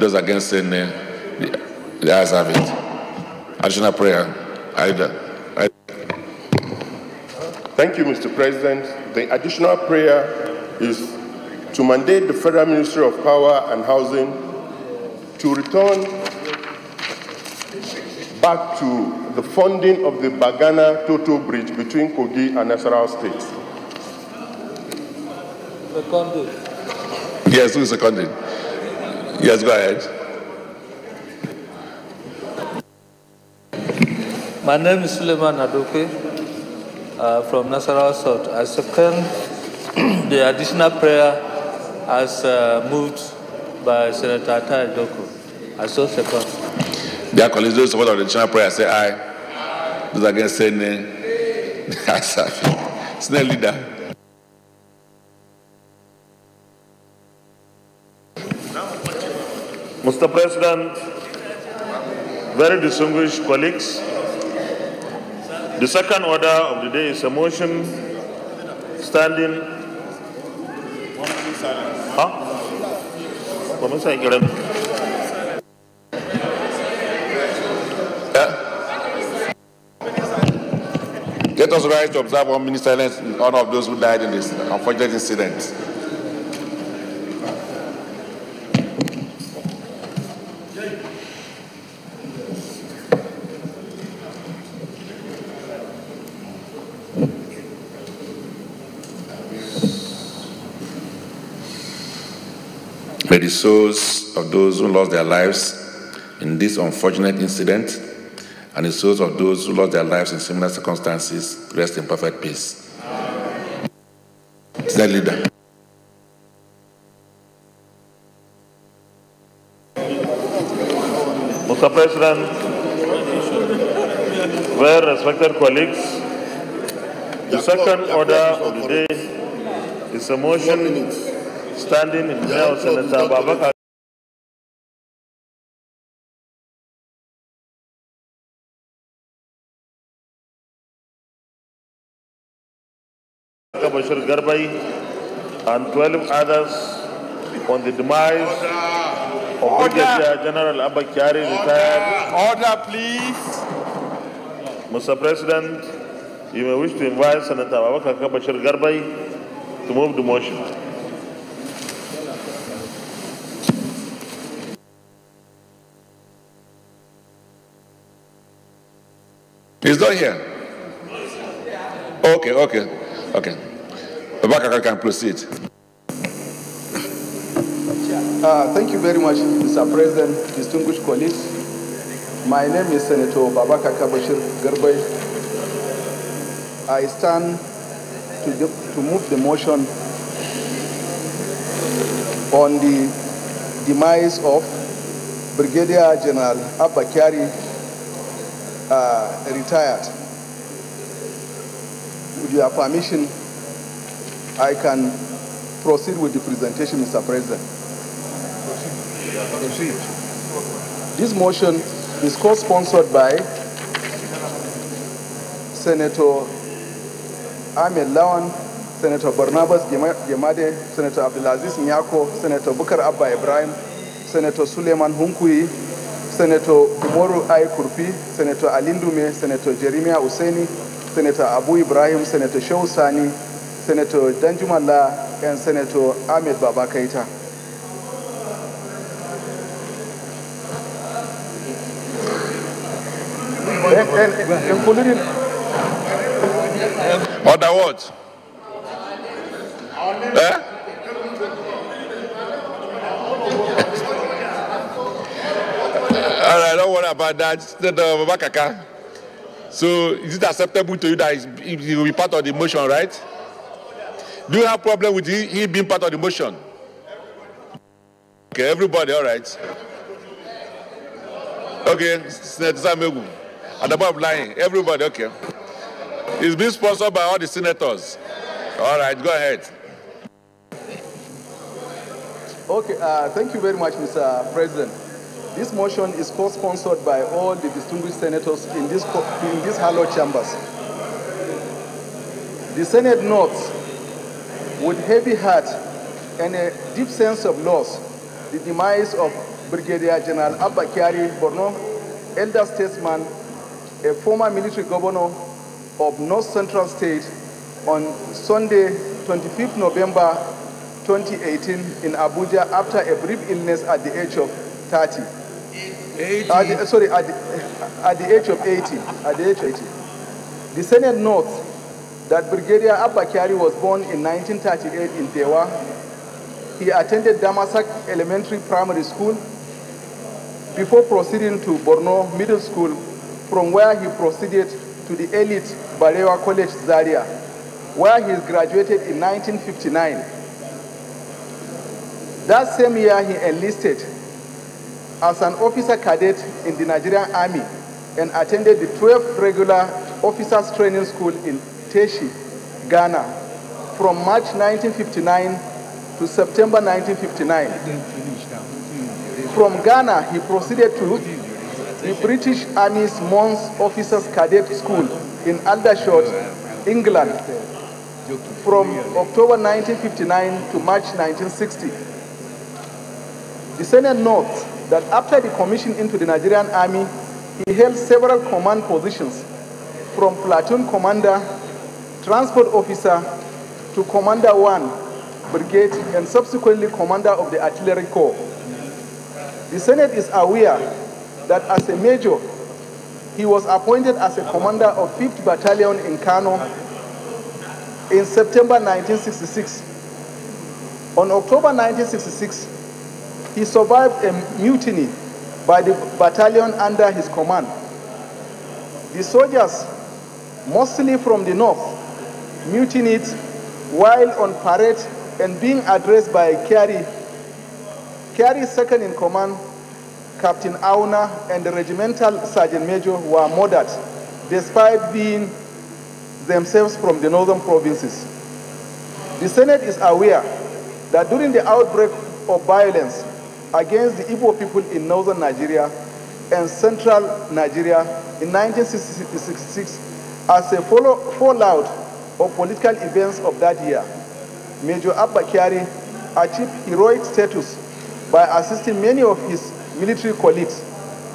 Those against saying nay, the ayes have it. Additional prayer. Thank you, Mr. President. The additional prayer is to mandate the Federal Ministry of Power and Housing to return back to the funding of the Bagana Toto Bridge between Kogi and Nasarawa States. Seconded. Yes, who is seconded? Yes, go ahead. My name is Suleiman Adoke from Nasarawa South. I second the additional prayer as moved by Senator Atai Doko. I so second. Dear colleagues, those support of the additional prayer say aye. Those against say nay. Snell leader. Mr. President, very distinguished colleagues, the second order of the day is a motion standing. Let us rise to observe 1 minute silence in honor of those who died in this unfortunate incident. May the souls of those who lost their lives in this unfortunate incident and the souls of those who lost their lives in similar circumstances rest in perfect peace. Senior leader. Mr. President, very respected colleagues, the second order of the day is a motion standing in the name of Senator Babaka Bashir Garbai and 12 others on the demise of Brigadier General Abba Kyari, retired. Order, please. Mr. President, you may wish to invite Senator Babaka Bashir Garbai to move the motion. He's not here. Okay. Babaka can proceed. Thank you very much, Mr. President, distinguished colleagues. My name is Senator Babaka Bashir Garbai. I stand to move the motion on the demise of Brigadier General Abba Kyari, retired. With your permission, I can proceed with the presentation, Mr. President. Proceed. This motion is co-sponsored by Senator Ahmed Lawan, Senator Barnabas Gemade, Senator Abdulaziz Nyako, Senator Bukar Abba Ibrahim, Senator Suleiman Hunkui, Senator Umoru Ai Kurpi, Senator Alindume, Senator Jeremiah Useni, Senator Abu Ibrahim, Senator Shehu Sani, Senator Danjumala, and Senator Ahmed Baba Keita. And including Order what? All right, don't worry about that. So, is it acceptable to you that he will be part of the motion, right? Do you have a problem with he being part of the motion? Okay, everybody, all right. Okay, Senator Samegu. At the bottom line, everybody, okay. It's being sponsored by all the senators. All right, go ahead. Okay, thank you very much, Mr. President. This motion is co-sponsored by all the distinguished senators in this hallowed chambers. The Senate notes with heavy heart and a deep sense of loss the demise of Brigadier General Abba Kyari, Borno, elder statesman, a former military governor of North Central State, on Sunday, 25th November 2018 in Abuja after a brief illness at the age of 30. At the age of 80. The Senate notes that Brigadier Abba Kyari was born in 1938 in Dewa. He attended Damasak Elementary Primary School before proceeding to Borno Middle School, from where he proceeded to the elite Barewa College, Zaria, where he graduated in 1959. That same year, he enlisted as an officer cadet in the Nigerian Army and attended the 12th Regular Officers Training School in Teshi, Ghana, from March 1959 to September 1959. From Ghana, he proceeded to the British Army's Mons Officers Cadet School in Aldershot, England, from October 1959 to March 1960. The Senate notes that after the commission into the Nigerian Army, he held several command positions, from platoon commander, transport officer, to Commander 1 Brigade, and subsequently commander of the Artillery Corps. The Senate is aware that as a major, he was appointed as a commander of 5th Battalion in Kano in September 1966. On October 1966, he survived a mutiny by the battalion under his command. The soldiers, mostly from the north, mutinied while on parade and being addressed by Kyari's second in command, Captain Auna, and the regimental sergeant major were murdered, despite being themselves from the northern provinces. The Senate is aware that during the outbreak of violence against the Igbo people in northern Nigeria and central Nigeria in 1966, as a fallout of political events of that year, Major Abba Kyari achieved heroic status by assisting many of his military colleagues,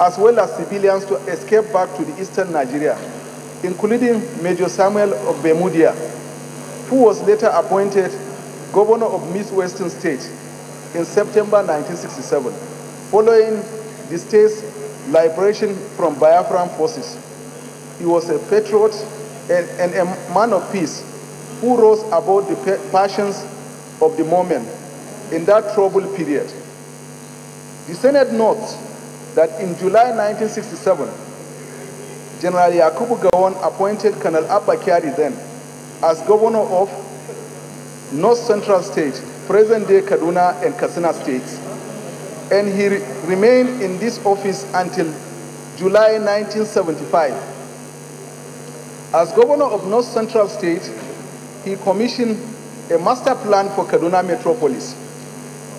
as well as civilians, to escape back to the eastern Nigeria, including Major Samuel of Bemudia, who was later appointed governor of Miss Western State in September 1967, following the state's liberation from Biafran forces. He was a patriot and a man of peace who rose above the passions of the moment in that troubled period. The Senate notes that in July 1967, General Yakubu Gowon appointed Colonel Abba Kyari then as governor of North Central State, present-day Kaduna and Katsina states, and he remained in this office until July 1975. As governor of North Central State, he commissioned a master plan for Kaduna metropolis.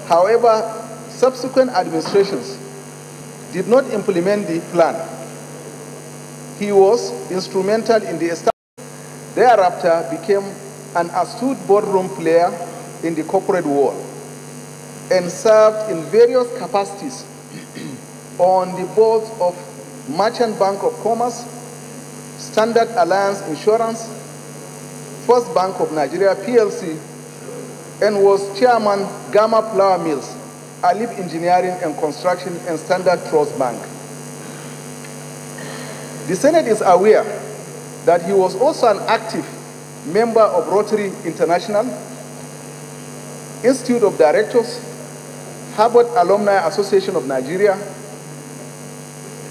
However, subsequent administrations did not implement the plan. He was instrumental in the establishment. Thereafter, became an astute boardroom player in the corporate world and served in various capacities on the boards of Merchant Bank of Commerce, Standard Alliance Insurance, First Bank of Nigeria PLC, and was chairman Gamma Flour Mills, Alif Engineering and Construction, and Standard Trust Bank. The Senate is aware that he was also an active member of Rotary International, Institute of Directors, Harvard Alumni Association of Nigeria,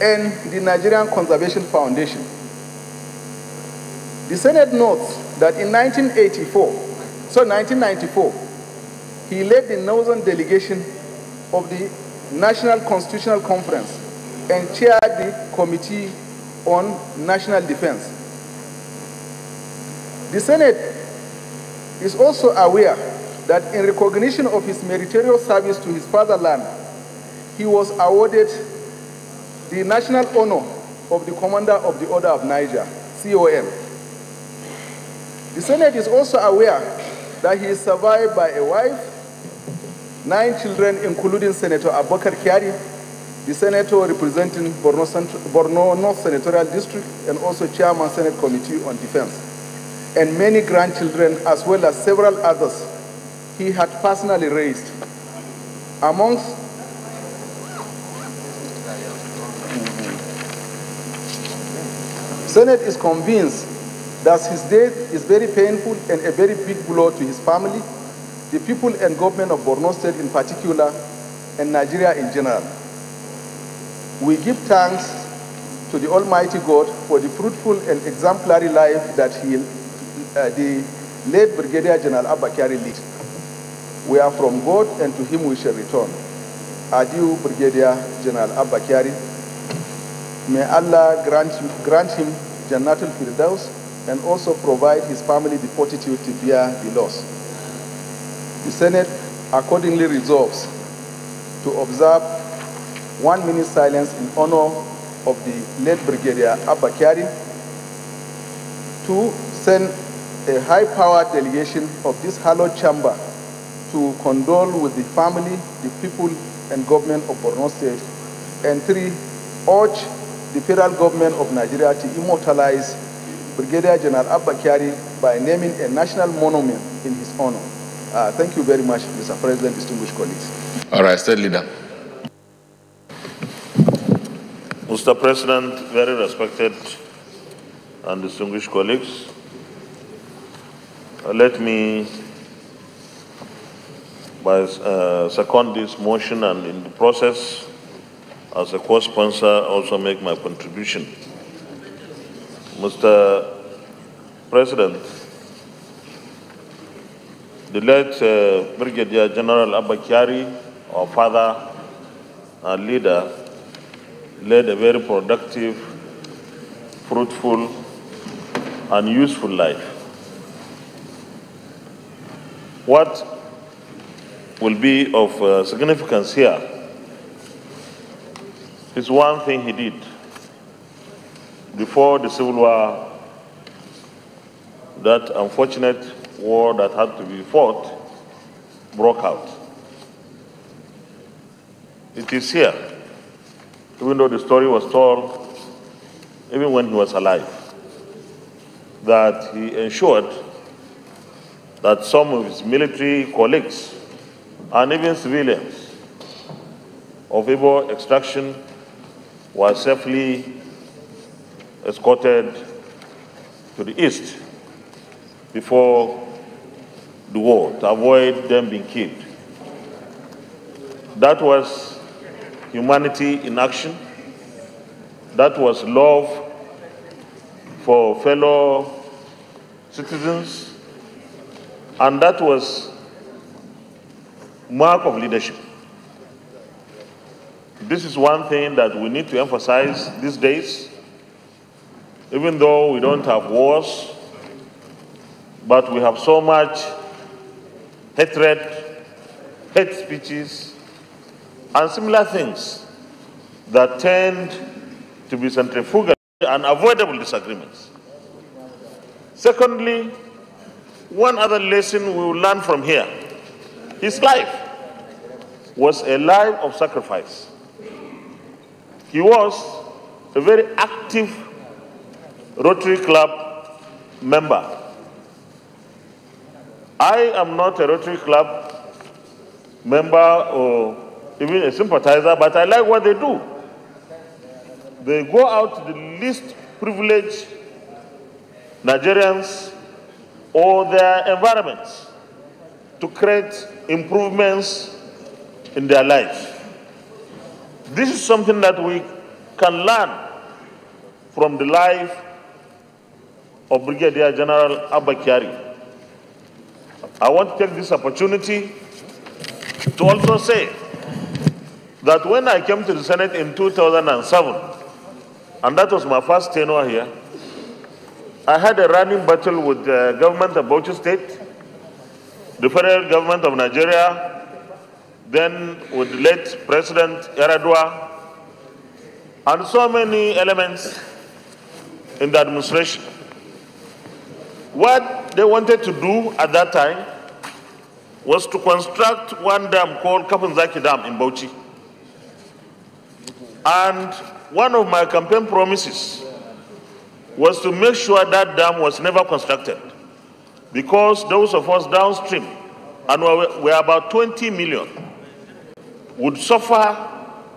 and the Nigerian Conservation Foundation. The Senate notes that in 1994, he led the Northern Delegation of the National Constitutional Conference and chaired the Committee on National Defense. The Senate is also aware that in recognition of his meritorious service to his fatherland, he was awarded the national honor of the Commander of the Order of Niger, CON. The Senate is also aware that he is survived by a wife, 9 children, including Senator Abubakar Kyari, the senator representing Borno North Senatorial District, and also chairman Senate Committee on Defense, and many grandchildren, as well as several others he had personally raised. Amongst Senate is convinced that his death is very painful and a very big blow to his family, the people and government of Borno State in particular, and Nigeria in general. We give thanks to the Almighty God for the fruitful and exemplary life that the late Brigadier General Abba Kyari led. We are from God, and to him we shall return. Adieu, Brigadier General Abba Kyari. May Allah grant him Jannatul Firdaus and also provide his family the fortitude to bear the loss. The Senate accordingly resolves to observe 1 minute silence in honor of the late Brigadier Abba Kyari, to send a high-powered delegation of this hallowed chamber to condole with the family, the people, and government of Borno State, and 3, urge the federal government of Nigeria to immortalize Brigadier General Abba Kyari by naming a national monument in his honor. Thank you very much, Mr. President, distinguished colleagues. All right, State Leader. Mr. President, very respected and distinguished colleagues, let me second this motion, and in the process, as a co-sponsor, also make my contribution. Mr. President, the late Brigadier General Abba Kyari, our father and leader, led a very productive, fruitful, and useful life. What will be of significance here is one thing he did before the Civil War, that unfortunate war that had to be fought broke out. It is here, even though the story was told even when he was alive, that he ensured that some of his military colleagues and even civilians of Igbo extraction were safely escorted to the east before the war to avoid them being killed. That was humanity in action. That was love for fellow citizens, and that was mark of leadership. This is one thing that we need to emphasize these days, even though we don't have wars, but we have so much hatred, hate speeches, and similar things that tend to be centrifugal and avoidable disagreements. Secondly, one other lesson we will learn from here: his life was a life of sacrifice. He was a very active Rotary Club member. I am not a Rotary Club member or even a sympathizer, but I like what they do. They go out to the least privileged Nigerians or their environments to create improvements in their lives. This is something that we can learn from the life of Brigadier General Abba Kyari. I want to take this opportunity to also say that when I came to the Senate in 2007, and that was my first tenure here, I had a running battle with the government of Abuja State, the federal government of Nigeria, then with the late President Yaradua, and so many elements in the administration. What they wanted to do at that time was to construct one dam called Kapunzaki Dam in Bauchi. And one of my campaign promises was to make sure that dam was never constructed, because those of us downstream, and we're about 20 million, would suffer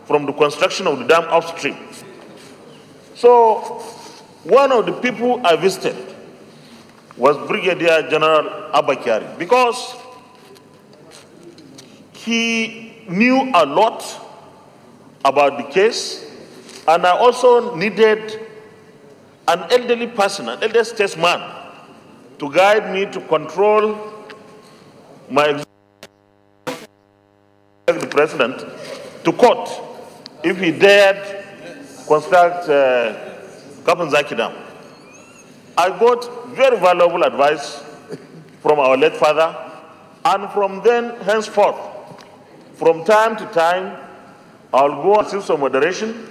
from the construction of the dam upstream. So one of the people I visited was Brigadier General Abba, because he knew a lot about the case, and I also needed an elderly person, an elder statesman, to guide me to control my the president to court if he dared construct Kapanzaki Dam. I got very valuable advice from our late father, and from then henceforth, from time to time, I'll go and receive some moderation,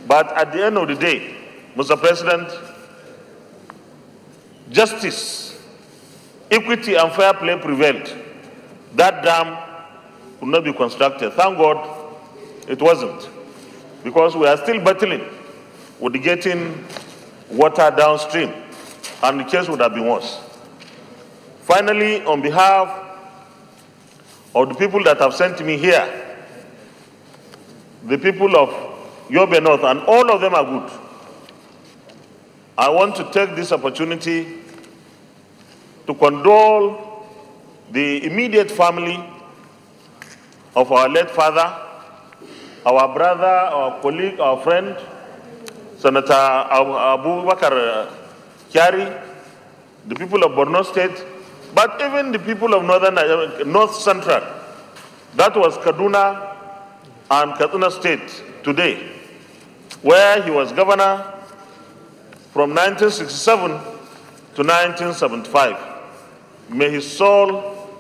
but at the end of the day, Mr. President, justice, equity, and fair play prevailed. That dam could not be constructed. Thank God it wasn't, because we are still battling with getting water downstream, and the case would have been worse. Finally, on behalf of the people that have sent me here, the people of Yobe North, and all of them are good, I want to take this opportunity to condole the immediate family of our late father, our brother, our colleague, our friend, Senator Abubakar Kyari, the people of Borno State, but even the people of North Central. That was Kaduna and Kaduna State today, where he was governor from 1967 to 1975. May his soul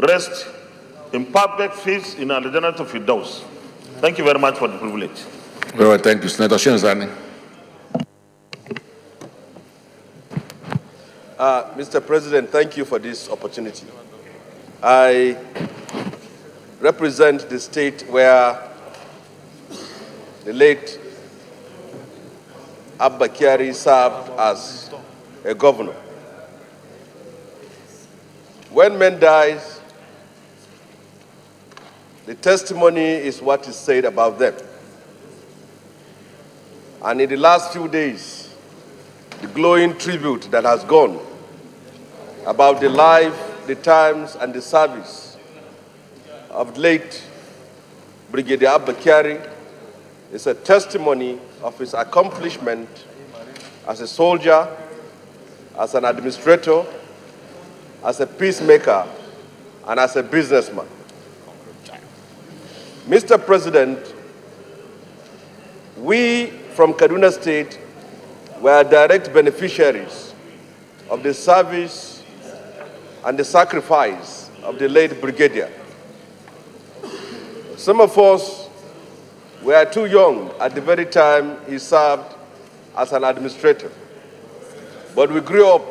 rest in perfect peace in Al-Jannah to Firdaus. Thank you very much for the privilege. Very well, thank you. Senator Shinzani. Mr. President, thank you for this opportunity. I represent the state where the late Abba Kyari served as a governor. When men die, the testimony is what is said about them. And in the last few days, the glowing tribute that has gone about the life, the times, and the service of late Brigadier Abba Kyari is a testimony of his accomplishment as a soldier, as an administrator, as a peacemaker, and as a businessman. Mr. President, we from Kaduna State were direct beneficiaries of the service and the sacrifice of the late Brigadier. Some of us were too young at the very time he served as an administrator, but we grew up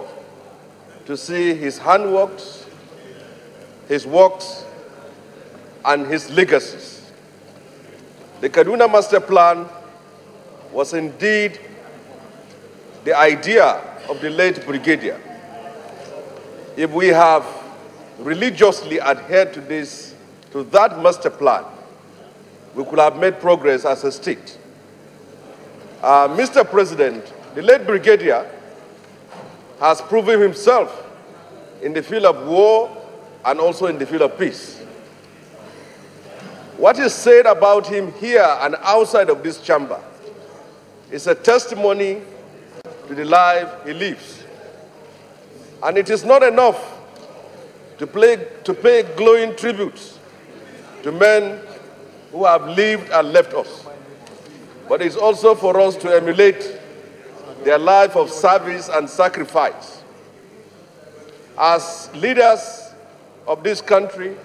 to see his handworks, his works, and his legacies. The Kaduna Master Plan was indeed the idea of the late Brigadier. If we have religiously adhered to that master plan, we could have made progress as a state. Mr. President, the late Brigadier has proven himself in the field of war and also in the field of peace. What is said about him here and outside of this chamber is a testimony to the life he lives. And it is not enough to pay glowing tributes to men who have lived and left us, but it's also for us to emulate their life of service and sacrifice. As leaders of this country,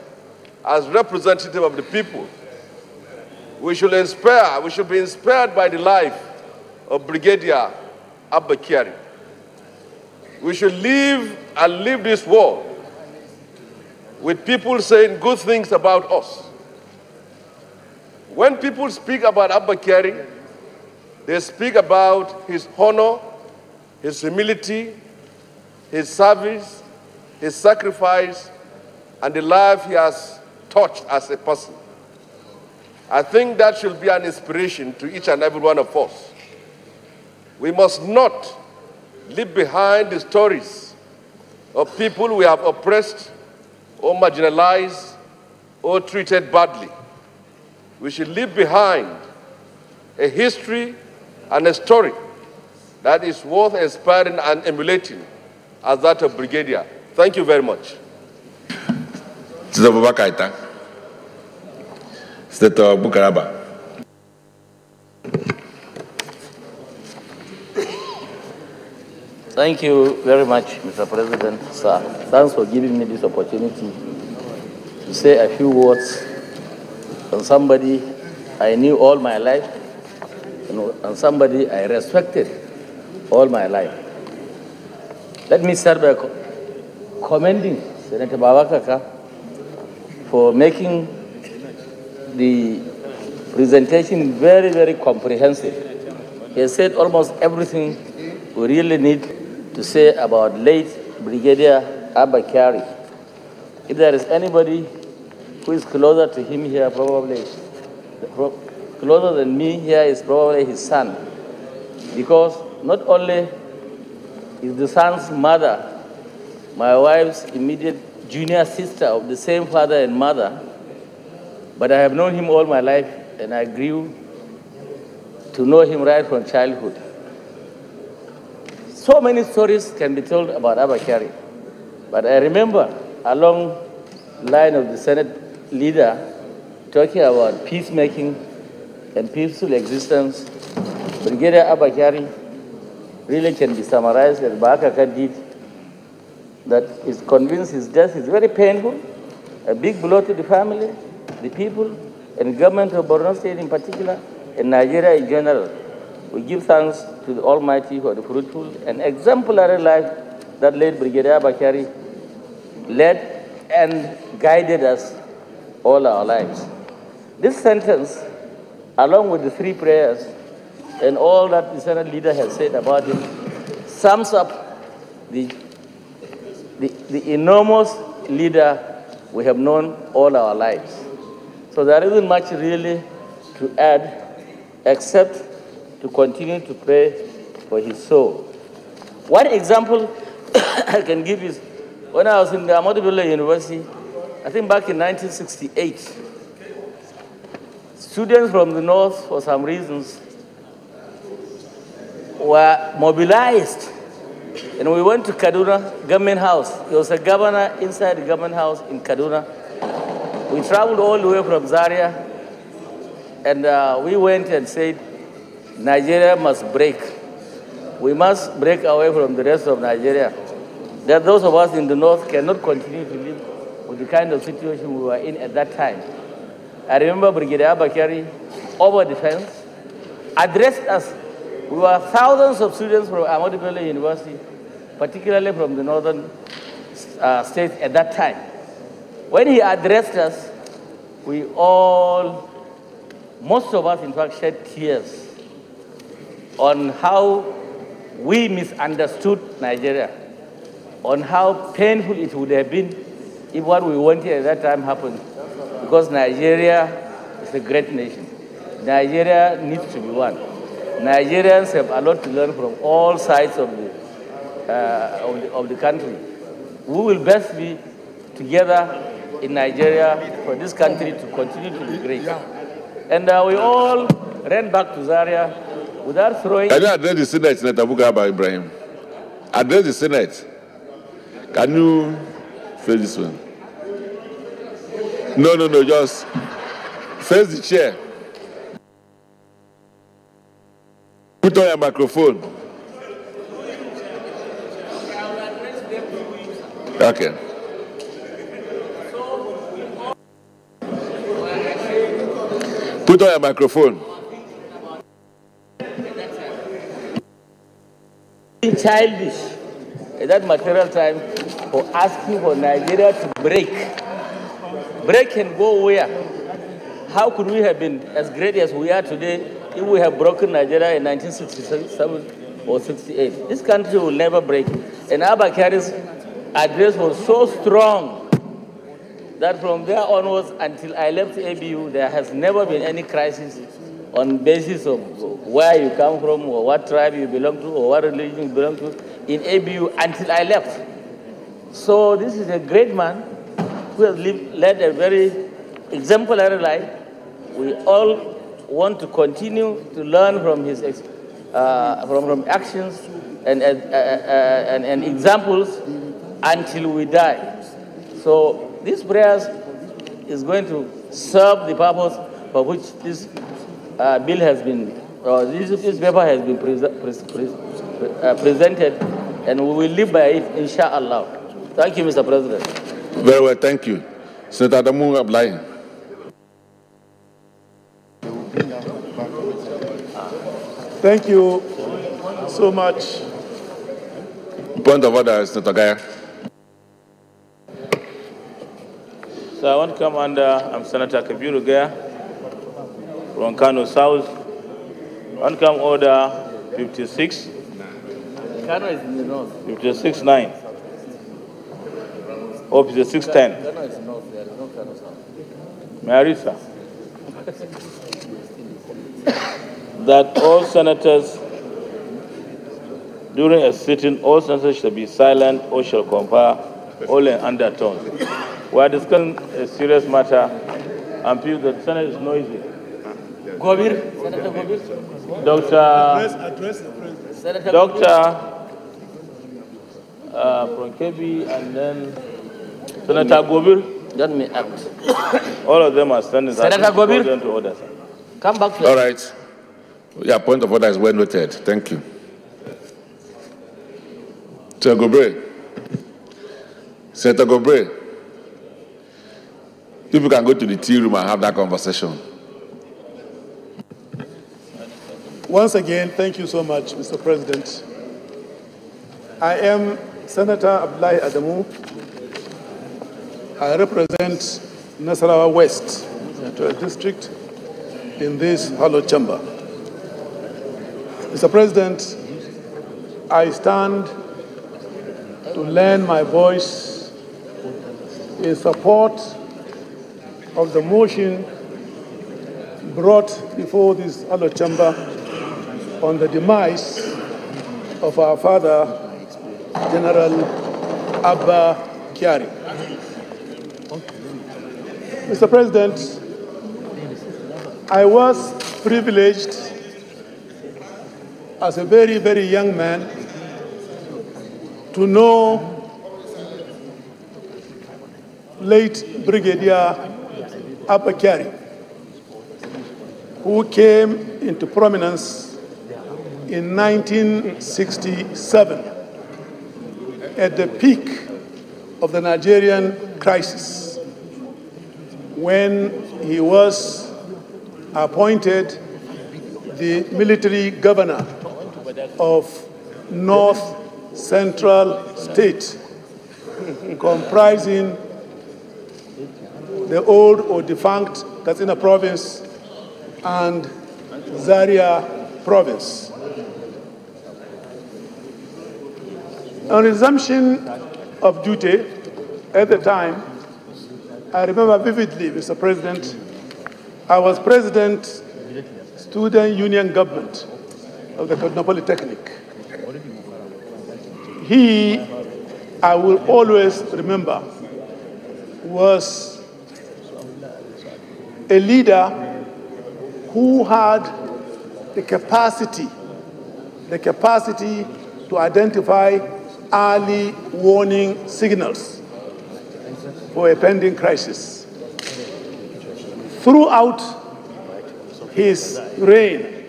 as representative of the people, we should be inspired by the life of Brigadier Abba Kyari. We should live and live this world with people saying good things about us. When people speak about Abba Kyari, they speak about his honor, his humility, his service, his sacrifice, and the life he has touched as a person. I think that should be an inspiration to each and every one of us. We must not leave behind the stories of people we have oppressed or marginalized or treated badly. We should leave behind a history and a story that is worth inspiring and emulating as that of Brigadier. Thank you very much. Senator Abubakar, Senator Bukaraba. Thank you very much, Mr. President, sir. Thanks for giving me this opportunity to say a few words on somebody I knew all my life and somebody I respected all my life. Let me start by commending Senator Babakaka for making the presentation very, very comprehensive. He has said almost everything we really need to say about late Brigadier Abba Kyari. If there is anybody who is closer to him here, probably closer than me here is probably his son. Because not only is the son's mother my wife's immediate junior sister of the same father and mother, but I have known him all my life and I grew to know him right from childhood. So many stories can be told about Abba Kyari, but I remember along the line of the Senate leader talking about peacemaking and peaceful existence. Brigadier Abba Kyari really can be summarized as Bakaka did, that is convinced his death is very painful, a big blow to the family, the people, and government of Borno State in particular, and Nigeria in general. We give thanks to the Almighty for the fruitful and exemplary life that late Brigadier Abba Kyari led and guided us all our lives. This sentence, along with the three prayers and all that the Senate leader has said about him, sums up the enormous leader we have known all our lives. So there isn't much really to add except to continue to pray for his soul. One example I can give is when I was in the Ahmadu Bello University, I think back in 1968, students from the north, for some reasons, were mobilized. And we went to Kaduna Government House. There was a governor inside the Government House in Kaduna. We traveled all the way from Zaria, and we went and said, Nigeria must break. We must break away from the rest of Nigeria. That those of us in the north cannot continue to live with the kind of situation we were in at that time. I remember Brigadier Abba Kyari, over the fence, addressed us. We were thousands of students from Ahmadu Bello University, particularly from the northern states at that time. When he addressed us, we all, most of us in fact, shed tears on how we misunderstood Nigeria, on how painful it would have been if what we wanted at that time happened, because Nigeria is a great nation. Nigeria needs to be one. Nigerians have a lot to learn from all sides of the country. We will best be together in Nigeria for this country to continue to be great. And we all ran back to Zaria without throwing... Can you address the Senate, Senator Abubakar Ibrahim? Address the Senate. Can you face this one? No, just face the chair. Put on your microphone. Okay. Put on your microphone. Childish at that material time for asking for Nigeria to break. Break and go where? how could we have been as great as we are today if we have broken Nigeria in 1967 or 68? This country will never break. And Abba Kyari's address was so strong that from there onwards until I left ABU, there has never been any crisis on basis of where you come from or what tribe you belong to or what religion you belong to in ABU until I left. So this is a great man who has led a very exemplary life. We all want to continue to learn from his from actions and examples until we die. So these prayers is going to serve the purpose for which this bill has been, this paper has been presented, and we will live by it, inshallah. Thank you, Mr. President. Very well, thank you. Senator Adamu Abdullahi. Thank you so much. Point of order, Senator Gaya. So I want to come under, I'm Senator Kabiru Gaya from Kano South. I want to come order 56. Kano is in the north. 56-9. Or 56-10. Kano is north, there is no Kano South. Marisa. That all senators, during a sitting, all senators shall be silent or shall compare all in undertones. We are discussing a serious matter and feel that the Senate is noisy. Gobir, Senator Gobir. Dr. From KB and then Senator Gobir. Let me act. All of them are standing. Senator Gobir. To order, sir. Come back to All right. Yeah, point of order is well noted. Thank you. Senator Gobre. Senator Gobre. People can go to the tea room and have that conversation. Once again, thank you so much, Mr. President. I am Senator Abdullahi Adamu. I represent Nasarawa West district in this hollow chamber. Mr. President, I stand to lend my voice in support of the motion brought before this hollow chamber on the demise of our father, General Abba Kyari. Mr. President, I was privileged as a very, very young man to know late Brigadier Abba Kyari, who came into prominence in 1967 at the peak of the Nigerian crisis, when he was appointed the military governor of North Central State, comprising the old or defunct Katsina province and Zaria province. On resumption of duty at the time, I remember vividly, Mr. President, I was president, student union government of the Kaduna Polytechnic. He, I will always remember, was a leader who had the capacity to identify early warning signals for a pending crisis. Throughout his reign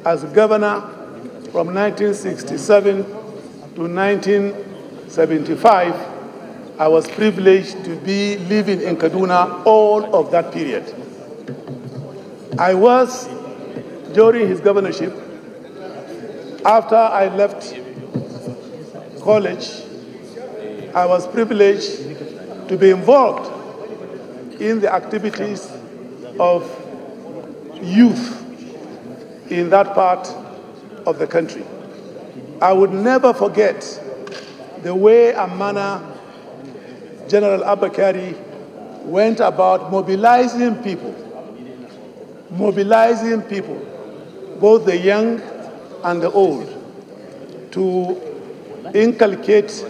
as governor from 1967 to 1975, I was privileged to be living in Kaduna all of that period. I was, during his governorship, after I left college, I was privileged to be involved in the activities of youth in that part of the country. I would never forget the way and manner General Abakari went about mobilizing people, both the young and the old, to inculcate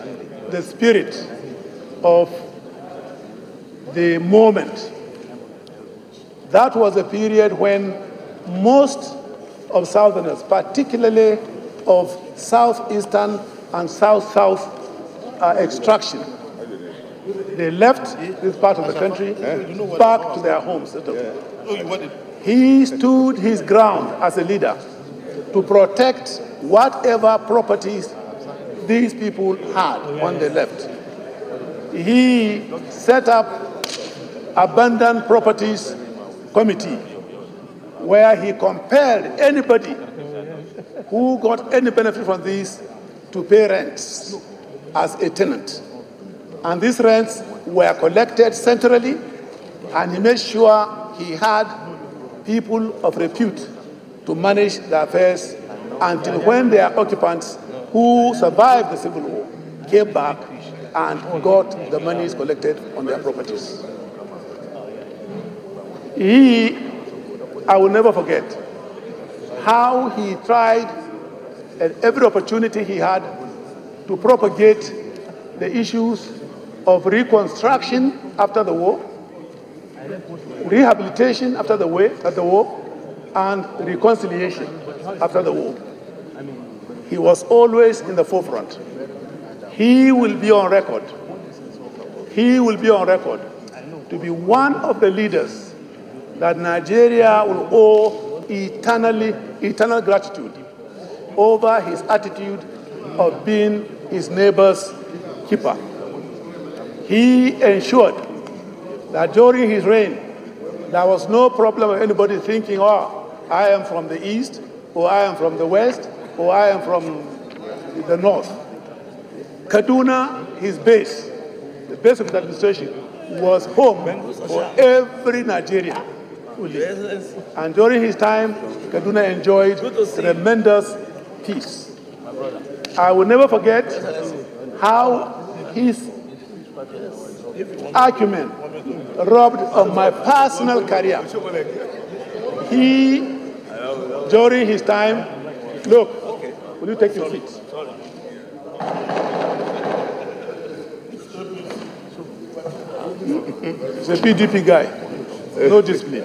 the spirit of the moment. That was a period when most of Southerners, particularly of southeastern and south-south extraction, they left this part of the country back to their homes. He stood his ground as a leader to protect whatever properties these people had when they left. He set up abandoned properties committee where he compelled anybody who got any benefit from these to pay rents as a tenant. And these rents were collected centrally, and he made sure he had people of repute to manage the affairs until when their occupants who survived the Civil War came back and got the monies collected on their properties. I will never forget how he tried at every opportunity he had to propagate the issues of reconstruction after the war, rehabilitation after the war, and reconciliation after the war. He was always in the forefront. He will be on record. He will be on record to be one of the leaders that Nigeria will owe eternal gratitude over his attitude of being his neighbor's keeper. He ensured that during his reign, there was no problem of anybody thinking, oh, I am from the east, or I am from the west, or I am from the north. Kaduna, his base, the base of his administration, was home for every Nigerian. And during his time, Kaduna enjoyed tremendous peace. I will never forget how his acumen rubbed on my personal career. He, during his time, look, will you take your seat? He's a PDP guy, no discipline.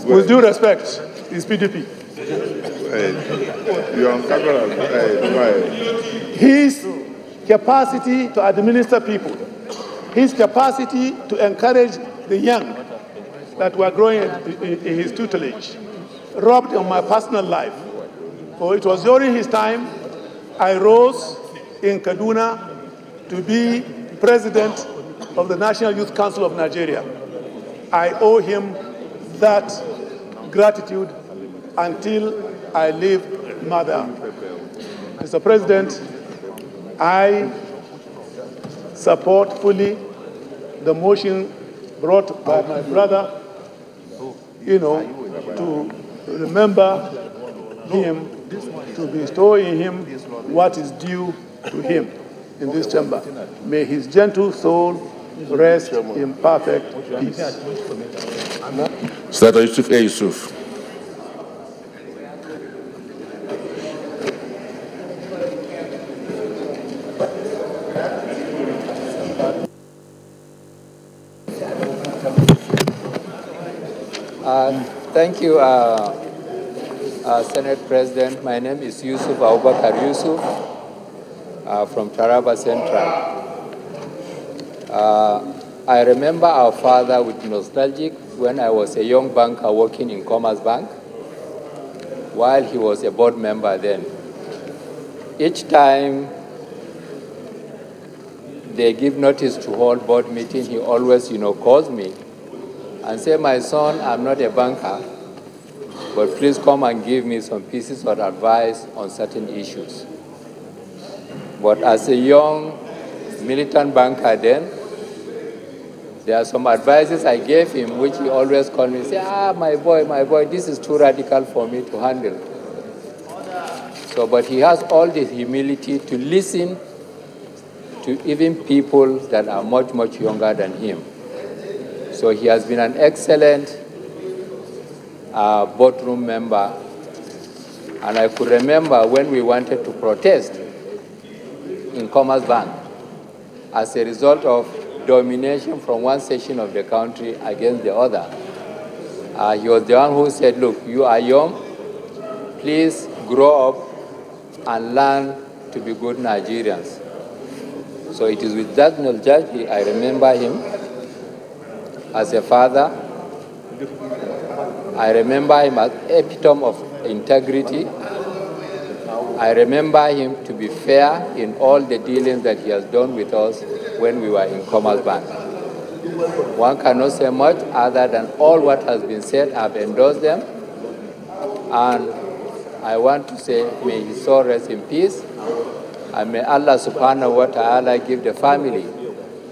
With due respect, he's PDP. You're on camera. His capacity to administer people, his capacity to encourage the young that were growing in his tutelage, rubbed on my personal life. For it was during his time I rose in Kaduna to be president of the National Youth Council of Nigeria. I owe him that gratitude until I leave Mother. Mr. President, I support fully the motion brought by my brother, to remember him, to bestow in him what is due to him in this chamber. May his gentle soul rest in perfect peace. Senator Yusuf A. Yusuf. Thank you, Senate President. My name is Yusuf Abubakar Yusuf from Taraba Central. I remember our father with nostalgic when I was a young banker working in Commerce Bank while he was a board member then. Each time they give notice to hold board meeting, he always, calls me and say, my son, I'm not a banker, but please come and give me some pieces of advice on certain issues. But as a young militant banker then, There are some advices I gave him, which he always called me and say, my boy, this is too radical for me to handle. So, but he has all the humility to listen to even people that are much, much younger than him. So he has been an excellent boardroom member. And I could remember when we wanted to protest in Commerce Bank as a result of domination from one section of the country against the other. He was the one who said, look, you are young, please grow up and learn to be good Nigerians. So it is with that knowledge I remember him as a father. I remember him as epitome of integrity. I remember him to be fair in all the dealings that he has done with us when we were in Commerce Bank. One cannot say much other than all what has been said. I've endorsed them. And I want to say, may his soul rest in peace. And may Allah subhanahu wa ta'ala give the family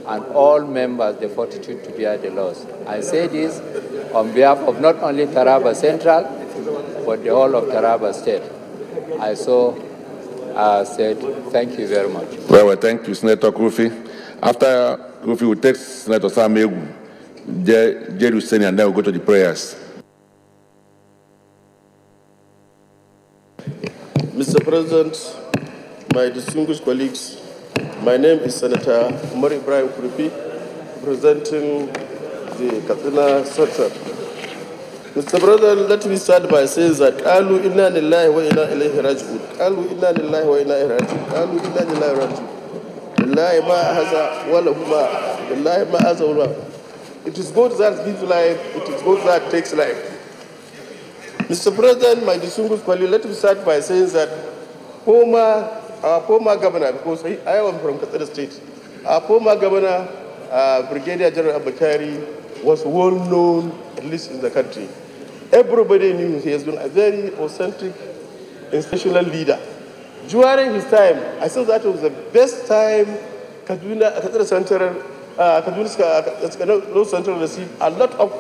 and all members the fortitude to bear the loss. I say this on behalf of not only Taraba Central, but the whole of Taraba State. I said, thank you very much. Well, thank you, Senator Kofi. After Kofi will take Senator Samegu, Jerry Seni, and then we'll go to the prayers. Mr. President, my distinguished colleagues, my name is Senator Umar Ibrahim Kuripi, representing the Katsina Central. Mr. President, let me start by saying that Qalu inna lillahi wa inna ilayhi raji'un. Qalu inna lillahi wa inna ilayhi raji'un. Qalu inna lillahi wa raji'un. Lillahi ma haza wa lahu ma. Lillahi ma haza wa lahu. It is God that gives life. It is God that takes life. Mr. President, my distinguished colleague, let me start by saying that our former governor, because I am from Katsina State, our former governor, Brigadier General Abakari, was well known, at least in the country. Everybody knew he has been a very authentic, institutional leader. During his time, I thought that was the best time Katsina Central, Kaduna Central received a lot of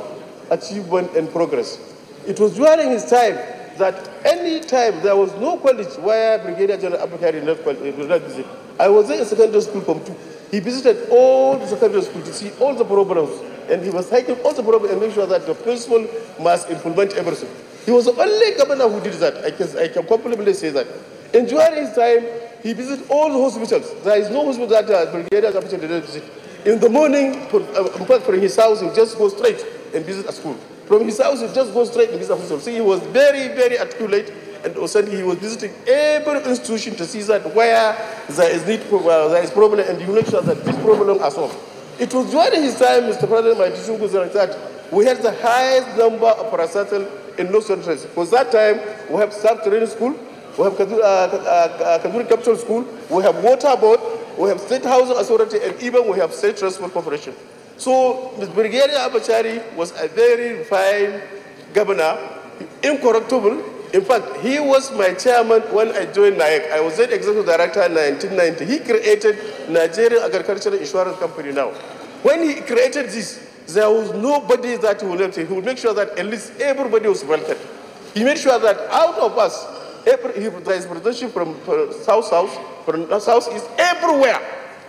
achievement and progress. It was during his time that any time there was no college where Brigadier General Abakari did not visit. I was there in secondary school from 2. He visited all the secondary schools to see all the problems, and he was taking all the problems and make sure that the principal must implement everything. He was the only governor who did that. I can confidently say that. And during his time, he visited all the hospitals. There is no hospital that Brigadier Abakari did not visit. In the morning, from his house, he just go straight and visit a school. From his house, he just goes straight and visit a hospital. See, he was very, very articulate, and also he was visiting every institution to see that where there is need for, there is problem, and you make sure that this problem are solved. It was during his time, Mr. President, my distinguished that we had the highest number of parastatal in North Central. Because that time, we have staff training school, we have Kaduna Capital School, we have water board, we have state housing authority, and even we have state transport corporation. So, Mr. Brigadier Abakari was a very fine governor, incorruptible. In fact, he was my chairman when I joined NAEC. I was the executive director in 1990. He created Nigerian Agricultural Insurance Company now. When he created this, there was nobody that he would let. He would make sure that at least everybody was welcome. He made sure that out of us, there is representation from South-South, from South-East, everywhere.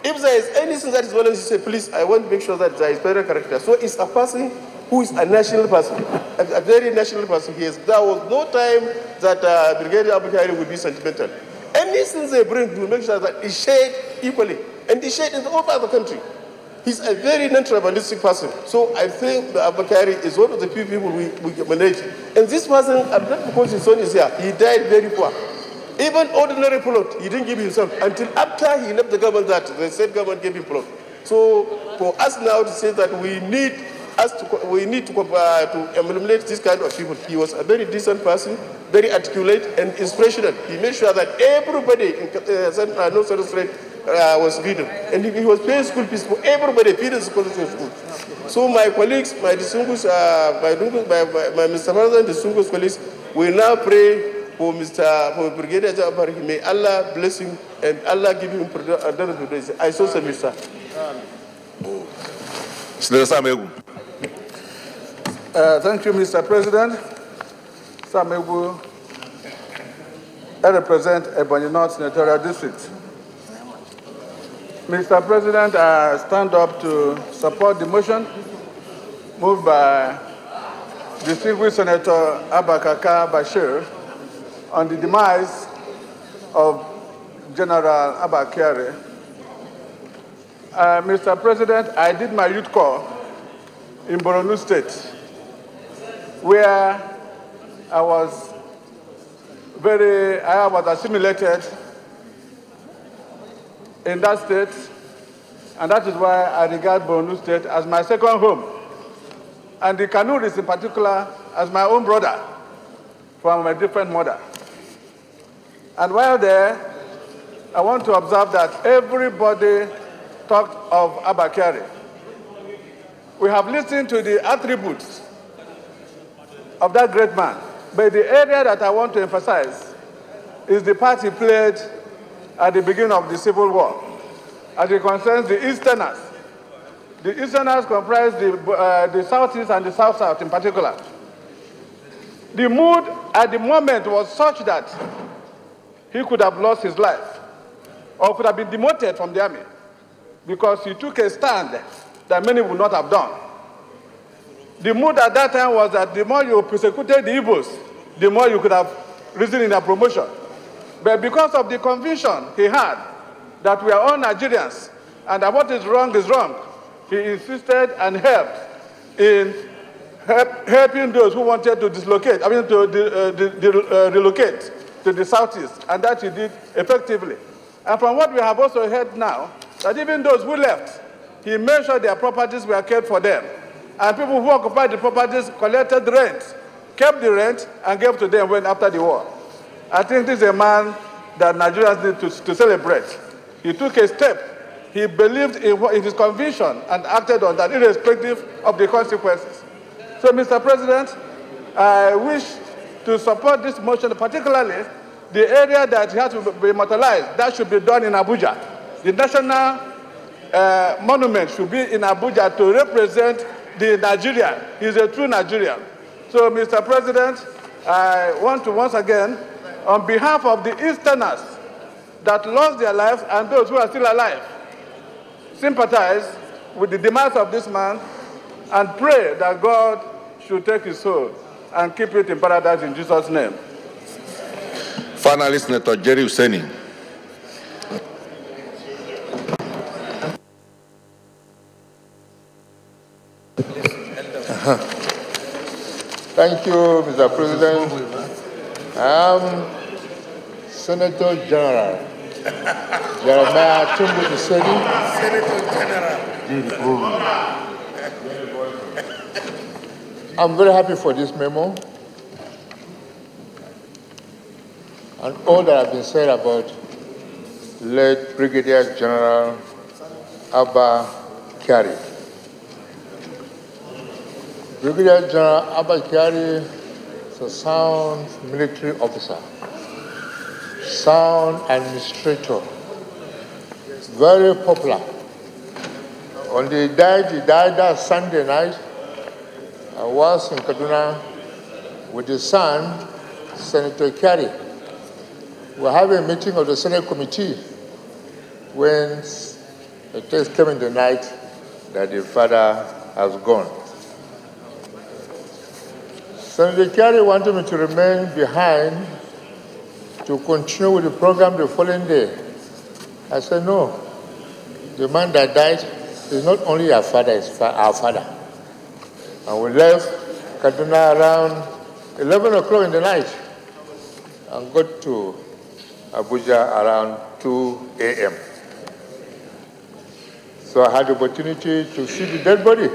If there is anything that is violent, you say, please, I want to make sure that there is better character. So it's a person who is a national person, a very national person. There was no time that Brigadier Abakari would be sentimental. Anything they bring, we make sure that it's shared equally. And it's shared in the whole part of the country. He's a very non-tribalistic person. So I think that Abakari is one of the few people we manage. And this person, not because his son is here, he died very poor. Even ordinary plot, he didn't give himself until after he left the government that the state government gave him plot. So for us now to say that we need to eliminate this kind of people. He was a very decent person, very articulate and inspirational. He made sure that everybody in North Central State was reading. And he was paying school fees for everybody, feeding school. So my colleagues, my distinguished, my Mr. President, distinguished colleagues, we now pray for Brigadier Jabbar. May Allah bless him and Allah give him I so submit, sir. Senator Samegu. Thank you, Mr. President. Samegu, I represent Ebonyi North Senatorial District. Mr. President, I stand up to support the motion moved by distinguished Senator Abakaka Bashir on the demise of General Abba Kyari. Mr. President, I did my youth corps in Borno State, where I was assimilated in that state, and that is why I regard Borno State as my second home, and the Kanuris in particular as my own brother from a different mother. And while there, I want to observe that everybody talked of Abba Kyari. We have listened to the attributes of that great man, but the area that I want to emphasize is the part he played at the beginning of the Civil War, as it concerns the Easterners. The Easterners comprise the Southeast and the South-South in particular. The mood at the moment was such that he could have lost his life or could have been demoted from the army because he took a stand that many would not have done. The mood at that time was that the more you persecuted the Igbos, the more you could have risen in their promotion. But because of the conviction he had that we are all Nigerians and that what is wrong, he insisted and helped in helping those who wanted to relocate to the Southeast, and that he did effectively. And from what we have also heard now, that even those who left, he made sure their properties were kept for them. And people who occupied the properties collected rent, kept the rent, and gave to them when after the war. I think this is a man that Nigerians need to celebrate. He took a step. He believed in his conviction and acted on that, irrespective of the consequences. So, Mr. President, I wish to support this motion, particularly the area that has to be immortalized. That should be done in Abuja. The national monument should be in Abuja to represent the Nigerian. He's a true Nigerian. So, Mr. President, I want to once again, on behalf of the Easterners that lost their lives and those who are still alive, sympathize with the demise of this man and pray that God should take his soul and keep it in paradise in Jesus' name. Finally, Senator Jerry Hussaini. Thank you, Mr. President. I am Senator General Jeremiah Tumbu Hussaini. Senator General. I'm very happy for this memo and all that has been said about late Brigadier General Abba Kyari. Brigadier General Abba Kyari is a sound military officer, sound administrator, very popular. On the day he died that Sunday night, I was in Kaduna with his son, Senator Kyari. We were having a meeting of the Senate committee when a text came in the night that the father has gone. Senator Kyari wanted me to remain behind to continue with the program the following day. I said, no, the man that died is not only our father, it's our father. And we left Kaduna around 11 o'clock in the night and got to Abuja around 2 a.m. So I had the opportunity to see the dead body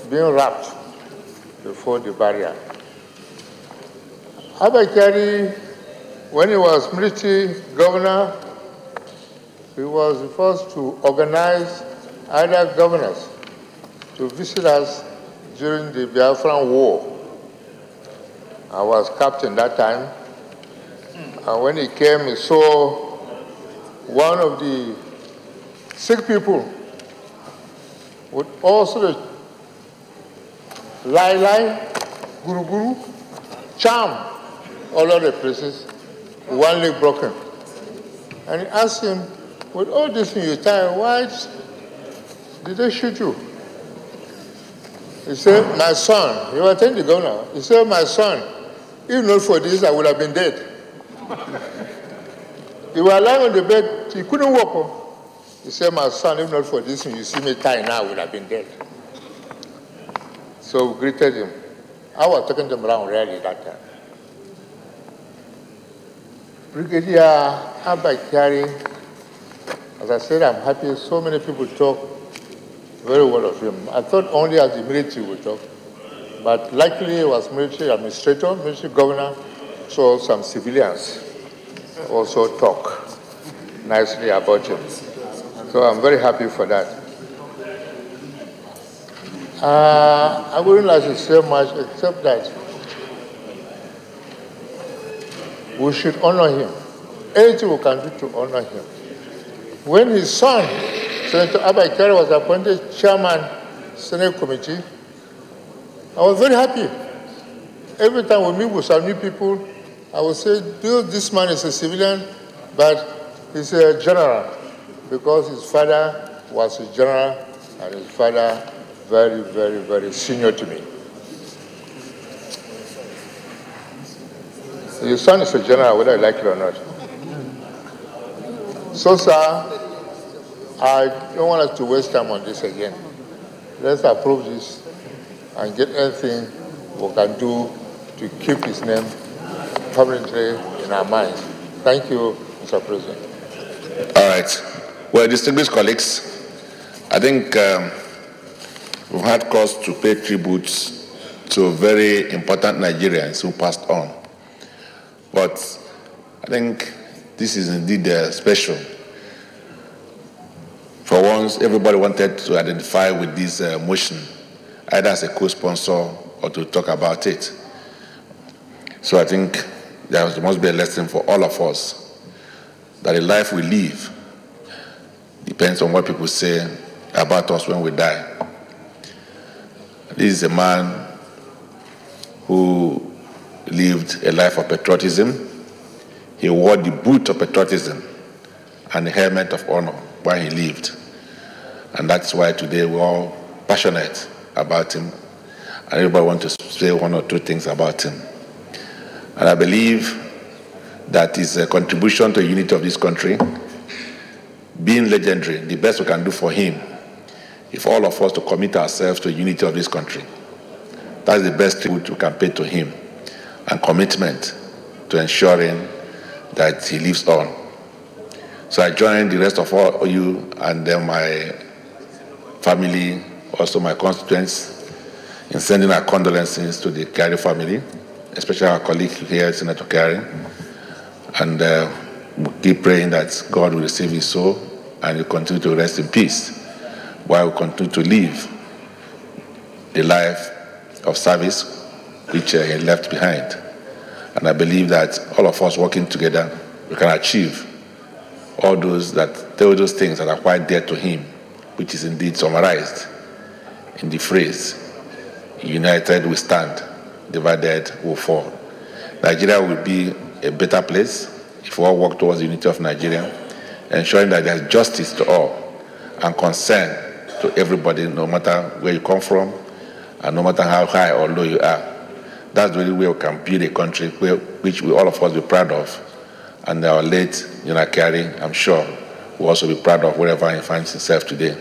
being wrapped before the barrier. Abba Kyari, when he was military governor, he was the first to organize other governors to visit us during the Biafran War. I was captain that time, and when he came, he saw one of the sick people with all sorts of Lai Lai, Guru Guru, Charm, all other places, one leg broken. And he asked him, with all this thing you tie, why did they shoot you? He said, my son, he was telling the governor, he said, my son, if not for this, I would have been dead. He was lying on the bed, he couldn't walk. He said, my son, if not for this, you see me tie now, I would have been dead. So we greeted him. I was taking them around really that time. Brigadier Abba Kyari, as I said, I'm happy so many people talk very well of him. I thought only as the military would talk, but luckily he was military administrator, military governor, so some civilians also talk nicely about him. So I'm very happy for that. I wouldn't like to say much except that we should honor him. Anything we can do to honor him. When his son, Senator Abba Kyari, was appointed chairman Senate Committee, I was very happy. Every time we meet with some new people, I would say, this man is a civilian, but he's a general, because his father was a general, and his father very, very, very senior to me. His son is a general, whether I like it or not. So, sir, I don't want us to waste time on this again. Let's approve this and get anything we can do to keep his name permanently in our minds. Thank you, Mr. President. All right. Well, distinguished colleagues, I think we've had cause to pay tributes to very important Nigerians who passed on. But I think this is indeed special. For once, everybody wanted to identify with this motion, either as a co-sponsor or to talk about it. So I think there must be a lesson for all of us that the life we live depends on what people say about us when we die. This is a man who lived a life of patriotism. He wore the boot of patriotism and the helmet of honor while he lived. And that's why today we're all passionate about him. And everybody wants to say one or two things about him. And I believe that his contribution to the unity of this country, being legendary, the best we can do for him, if all of us to commit ourselves to the unity of this country. That's the best tribute we can pay to him, and commitment to ensuring that he lives on. So I join the rest of all you and my family, also my constituents, in sending our condolences to the Kyari family, especially our colleague here, Senator Kyari. And we keep praying that God will receive his soul and will continue to rest in peace while we continue to live the life of service which he left behind. And I believe that all of us working together, we can achieve all those things that are quite dear to him, which is indeed summarized in the phrase, united we stand, divided we fall. Nigeria will be a better place if we all work towards the unity of Nigeria, ensuring that there's justice to all and concern to everybody, no matter where you come from and no matter how high or low you are. That's the only way we can build a country which we all of us be proud of. And our late General Kyari, I'm sure, will also be proud of wherever he finds himself today.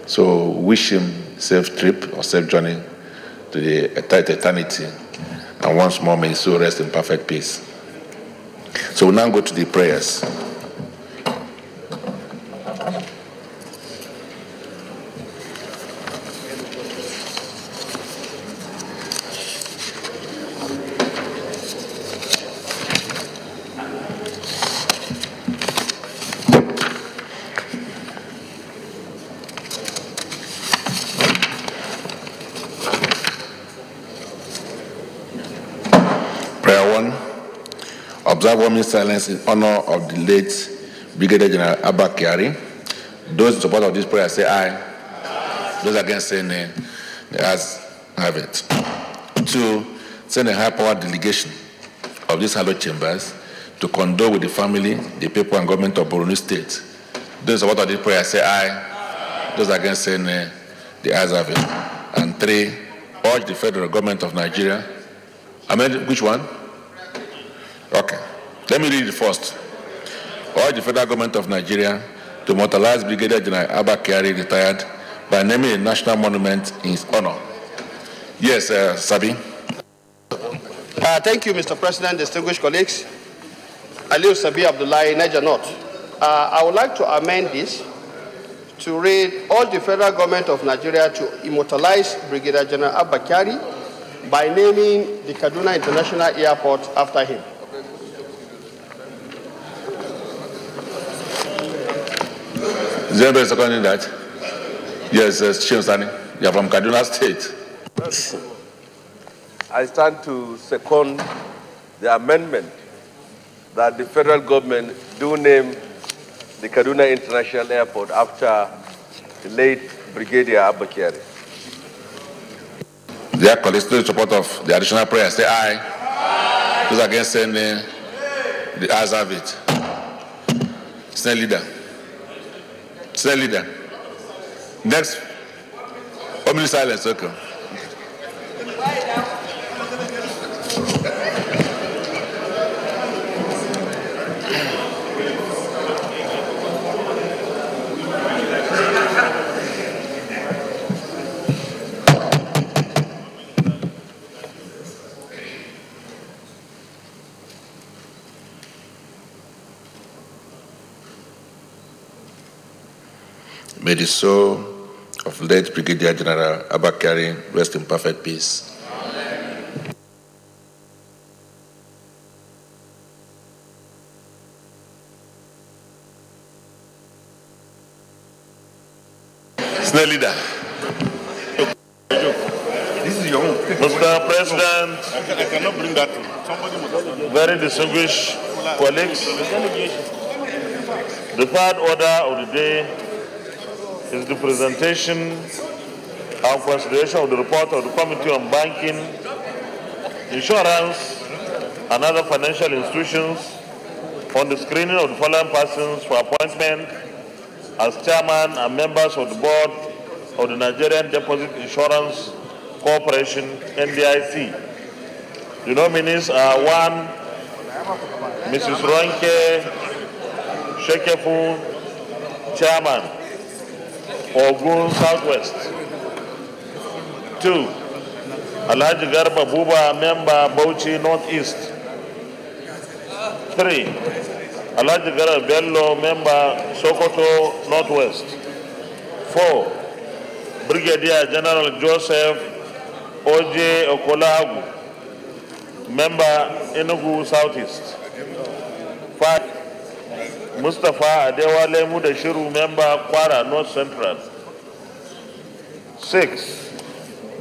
So wish him safe trip or safe journey to the eternity. And once more, may his soul rest in perfect peace. So we'll now go to the prayers. Observe 1 minute silence in honor of the late Brigadier General Abba Kyari. Those in support of this prayer say aye. Aye. Those against say nay. As have it. 2, send a high-powered delegation of these hallowed chambers to condole with the family, the people, and government of Borno State. Those who support this prayer say aye. Those against say nay. The ayes have it. And 3, urge the federal government of Nigeria. Which one? Okay. Let me read it first. Urge the federal government of Nigeria to immortalize Brigadier General Abba Kyari, retired, by naming a national monument in his honor. Yes, Sabi. Thank you, Mr. President, distinguished colleagues. Aliu Sabi Abdullahi, Niger North. I would like to amend this to read, all the federal government of Nigeria to immortalize Brigadier General Abba Kyari by naming the Kaduna International Airport after him. Is anybody seconding that? Yes, Chinsani. You are from Kaduna State. I stand to second the amendment that the federal government do name the Kaduna International Airport after the late Brigadier Abba Kyari. Their colleagues in support of the additional prayer say aye. Aye. Those against say nay. The ayes have it. Senate leader. Senate leader. Next. 1 minute silence, okay. May the soul of late Brigadier General Abba Kyari rest in perfect peace. Amen. Senate leader. This is your own. Mr. President, I cannot bring that in. Very distinguished colleagues, the third order of the day is the presentation and consideration of the report of the Committee on Banking, Insurance, and other financial institutions on the screening of the following persons for appointment as chairman and members of the board of the Nigerian Deposit Insurance Corporation, NDIC. The nominees are 1, Mrs. Ronke Shekefu, chairman, Ogun Southwest. 2, Alhaji Garba Buba, member, Bauchi Northeast. 3, Alhaji Garba Bello, member, Sokoto Northwest. 4, Brigadier General Joseph Oje Okolagu, member, Enugu Southeast. 5, Mustafa Adewale Mudashiru, member, Kwara North Central. 6,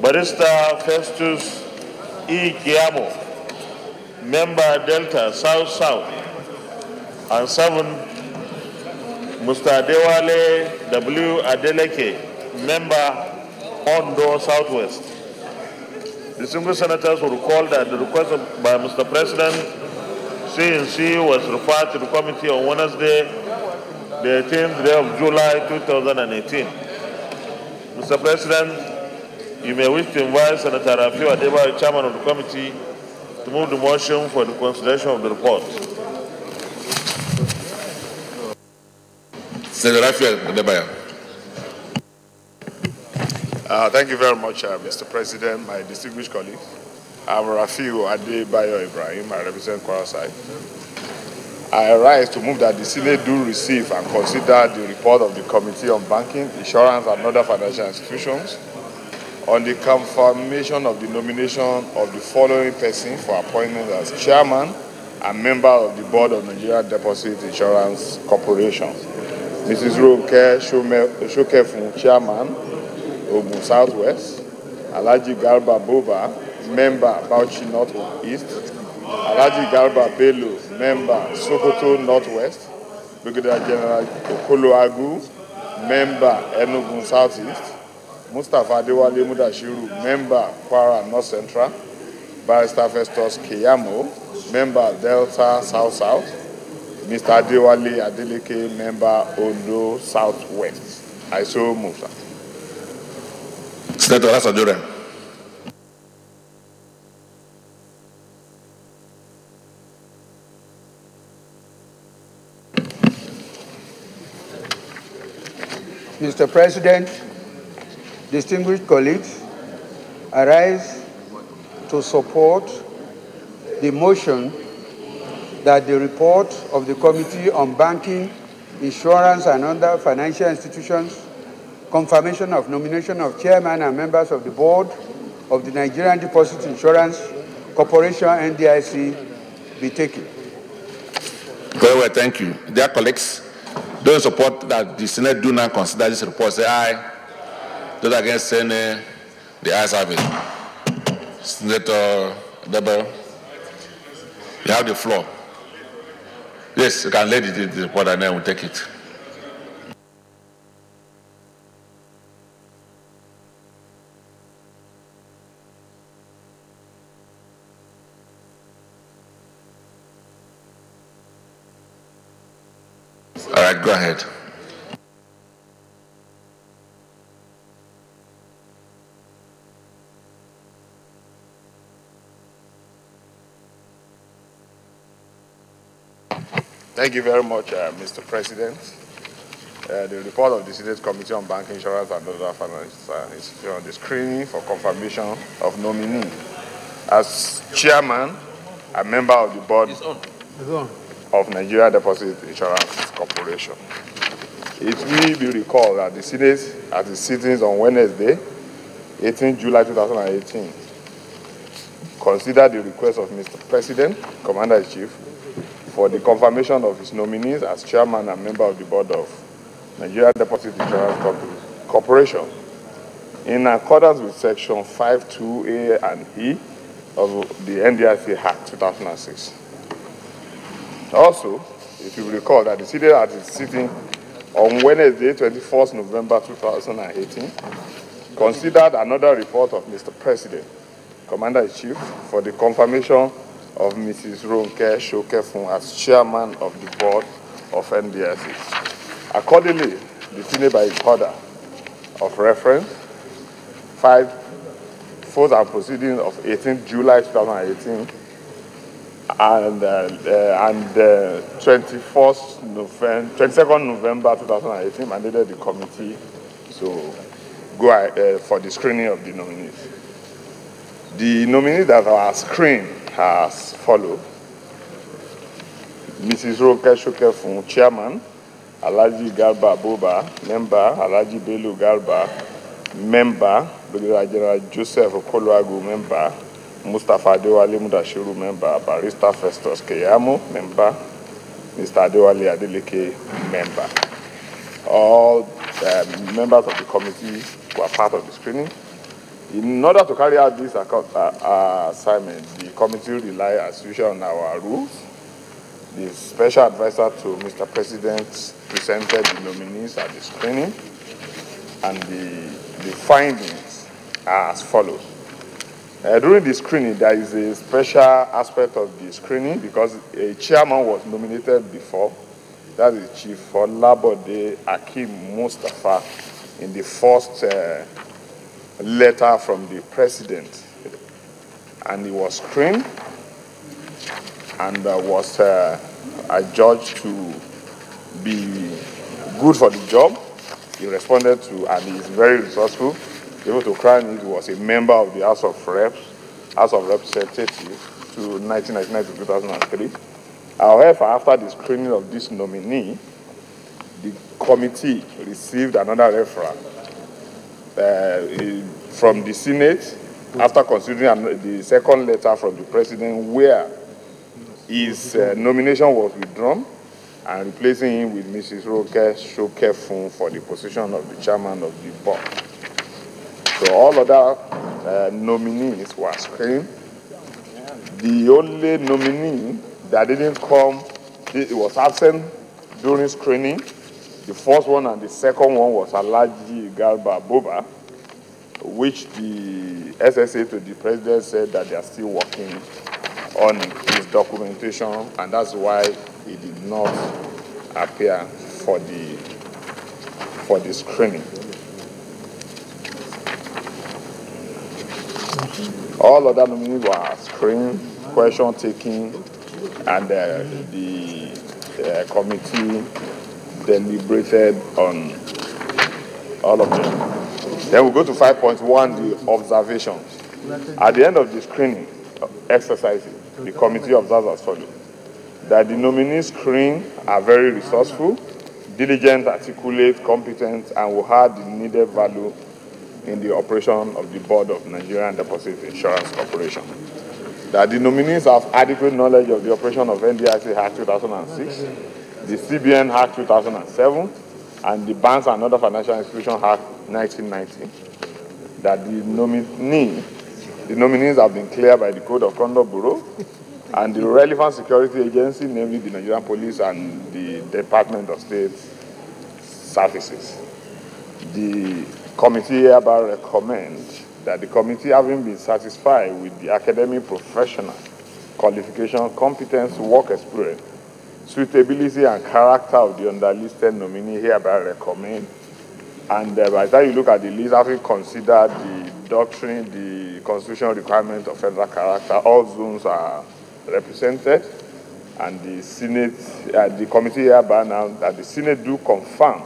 Barrister Festus E. Kiamo, member, Delta South South. And 7, Mr. Adewale W. Adeleke, member, Ondo Southwest. Distinguished senators will recall that the request by Mr. President, CNC was referred to the committee on Wednesday, the 18th day of July 2018. Mr. President, you may wish to invite Senator Rafiu Adebayo, chairman of the committee, to move the motion for the consideration of the report. Senator Rafiu Adebayo. Thank you very much, Mr. President, my distinguished colleagues. I'm Rafiu Adebayo Ibrahim. I represent Kwara Side. I rise to move that the Senate do receive and consider the report of the Committee on Banking, Insurance, and other financial institutions on the confirmation of the nomination of the following person for appointment as chairman and member of the board of Nigerian Deposit Insurance Corporation. Mrs. Ronke Shekefu, chairman, Ogun Southwest. Alhaji Garba Buba, member, Bauchi Northeast. Alhaji Garba Bello, member, Sokoto Northwest. Brigadier General Okolagu, member, Enugu Southeast. Mustafa Adewale Mudashiru, member, Kwara North Central. Barrister Festus Keyamo, member, Delta South South. Mr. Adewale Adeleke, member, Ondo Southwest. I so move, sir. Senator Asajura. Mr. President, distinguished colleagues, I rise to support the motion that the report of the Committee on Banking, Insurance and Other Financial Institutions, confirmation of nomination of chairman and members of the board of the Nigerian Deposit Insurance Corporation, NDIC, be taken. Very well, thank you. Dear colleagues, those in support that the Senate do not consider this report, say aye. Those against, say nay. The ayes have it. Senator Debel, you have the floor. Yes, you can lead the report and then we'll take it. All right, go ahead. Thank you very much, Mr. President. The report of the Senate Committee on Banking, Insurance and Other Financial Institutions on the screening for confirmation of nominee as chairman and member of the board of Nigerian Deposit Insurance Corporation. It will be recalled that the Senate, at its sittings on Wednesday, 18 July 2018, considered the request of Mr. President, Commander-in-Chief, for the confirmation of his nominees as chairman and member of the board of Nigerian Deposit Insurance Corporation in accordance with section 52A and E of the NDIC Act 2006. Also, if you recall that the Senate at its sitting on Wednesday, 21st November 2018, considered another report of Mr. President, Commander-in-Chief, for the confirmation of Mrs. Ronke Shokefun as chairman of the board of NDIC. Accordingly, the Senate, by its order of reference, 5 Fourth and proceedings of 18 July 2018 and 22nd November 2018 mandated the committee to go for the screening of the nominees. The nominees that are screened as follows: Mrs. Ronke Shokefun, chairman; Alhaji Garba Boba, member; Alhaji Bello Garba, member; Brigadier General Joseph Okoluagu, member; Mustafa Adewale Mudashiru, member; Barrister Festus Keyamo, member; Mr. Adewale Adeleke, member. All members of the committee were part of the screening. In order to carry out this assignment, the committee relied as usual on our rules. The special advisor to Mr. President presented the nominees at the screening, and the findings are as follows. During the screening, there is a special aspect of the screening because a chairman was nominated before. That is Chief Olabode Akeem Mustafa in the first letter from the president, and he was screened and was adjudged to be good for the job. He responded to, and he is very resourceful. Able to crown it, was a member of the House of Representatives to 1999 to 2003. However, after the screening of this nominee, the committee received another referral from the Senate after considering the second letter from the president where his nomination was withdrawn and replacing him with Mrs. Ronke Shokefun for the position of the chairman of the board. So all other nominees were screened. The only nominee that didn't come, it was absent during screening. The first one and the second one was Alhaji Garba Boba. which the SSA to the president said that they are still working on his documentation, and that's why he did not appear for the screening. All other nominees were screened, question taken, and the committee deliberated on all of them. Then we go to 5.1, the observations. At the end of the screening exercises, the committee observes as follows: that the nominees screened are very resourceful, diligent, articulate, competent, and will have the needed value in the operation of the Board of Nigerian Deposit Insurance Corporation. That the nominees have adequate knowledge of the operation of NDIC Act 2006, the CBN Act 2007, and the Banks and Other Financial Institutions Act 1990. That the nominees have been cleared by the Code of Conduct Bureau and the relevant security agency, namely the Nigerian Police and the Department of State Services. The committee hereby recommends that the committee, having been satisfied with the academic, professional qualification, competence, work experience, suitability, and character of the underlisted nominee, hereby recommend. And by the time you look at the list, having considered the doctrine, the constitutional requirement of federal character, all zones are represented, and the Senate, the committee hereby now that the Senate do confirm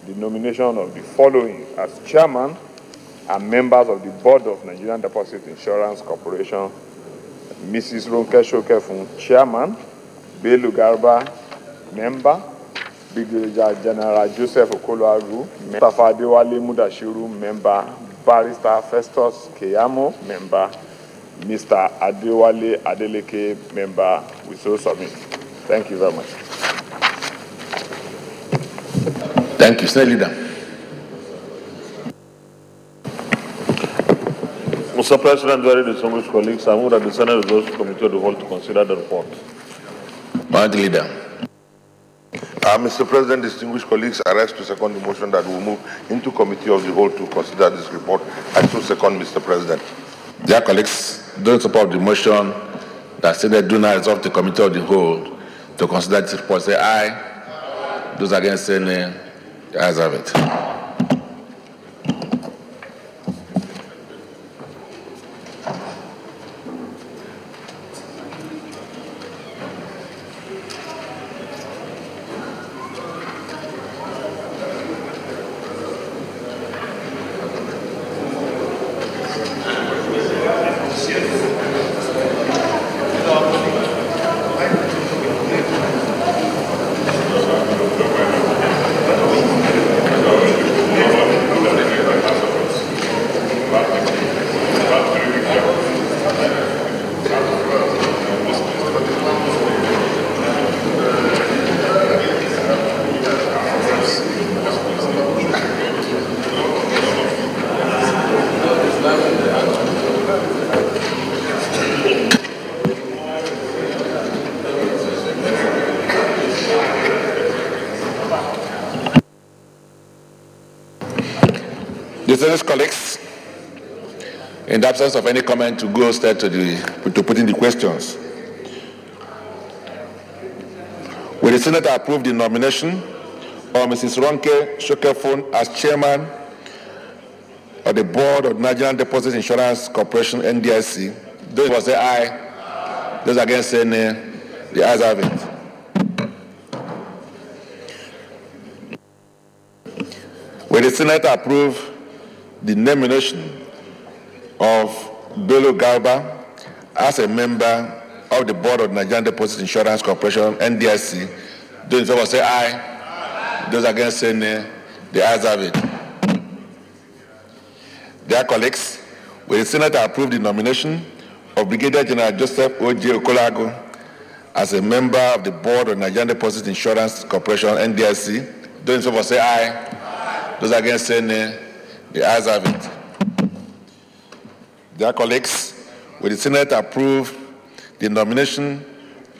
the nomination of the following as chairman and members of the Board of Nigerian Deposit Insurance Corporation: Mrs. Ronke Shokefun, chairman; Bello Garba, member; Brigadier General Joseph Okoloaru, Mustafa Adewale Mudashiru, member; Barrister Festus Keyamo, member; Mr. Adewale Adeleke, member. We so submit. Thank you very much. Thank you, Senate Leader. Mr. President, very distinguished colleagues, I move that the Senate resolves the Committee of the Whole to consider the report. Minority Leader. Mr. President, distinguished colleagues, I rise to second the motion that we move into Committee of the Whole to consider this report. I so second, Mr. President. Dear colleagues, those support the motion that Senate do not resolve the Committee of the Whole to consider this report say aye. Those against say nay. The ayes have it. Distinguished colleagues, in the absence of any comment, to go straight to putting the questions. Will the Senate approve the nomination of Mrs. Ronke Shokefun as chairman of the Board of Nigerian Deposit Insurance Corporation, NDIC? Those who say aye. Those against say nay. The ayes have it. Will the Senate approve the nomination of Bello Garba as a member of the Board of Nigerian Deposit Insurance Corporation, NDIC? Those in favor say aye. Those against say nay. The ayes have it. Dear colleagues, will the Senate approve the nomination of Brigadier General Joseph O.J. Okoloagu as a member of the Board of Nigerian Deposit Insurance Corporation, NDIC? Those in favor say aye. Those against say nay. The ayes have it. Dear colleagues, will the Senate approve the nomination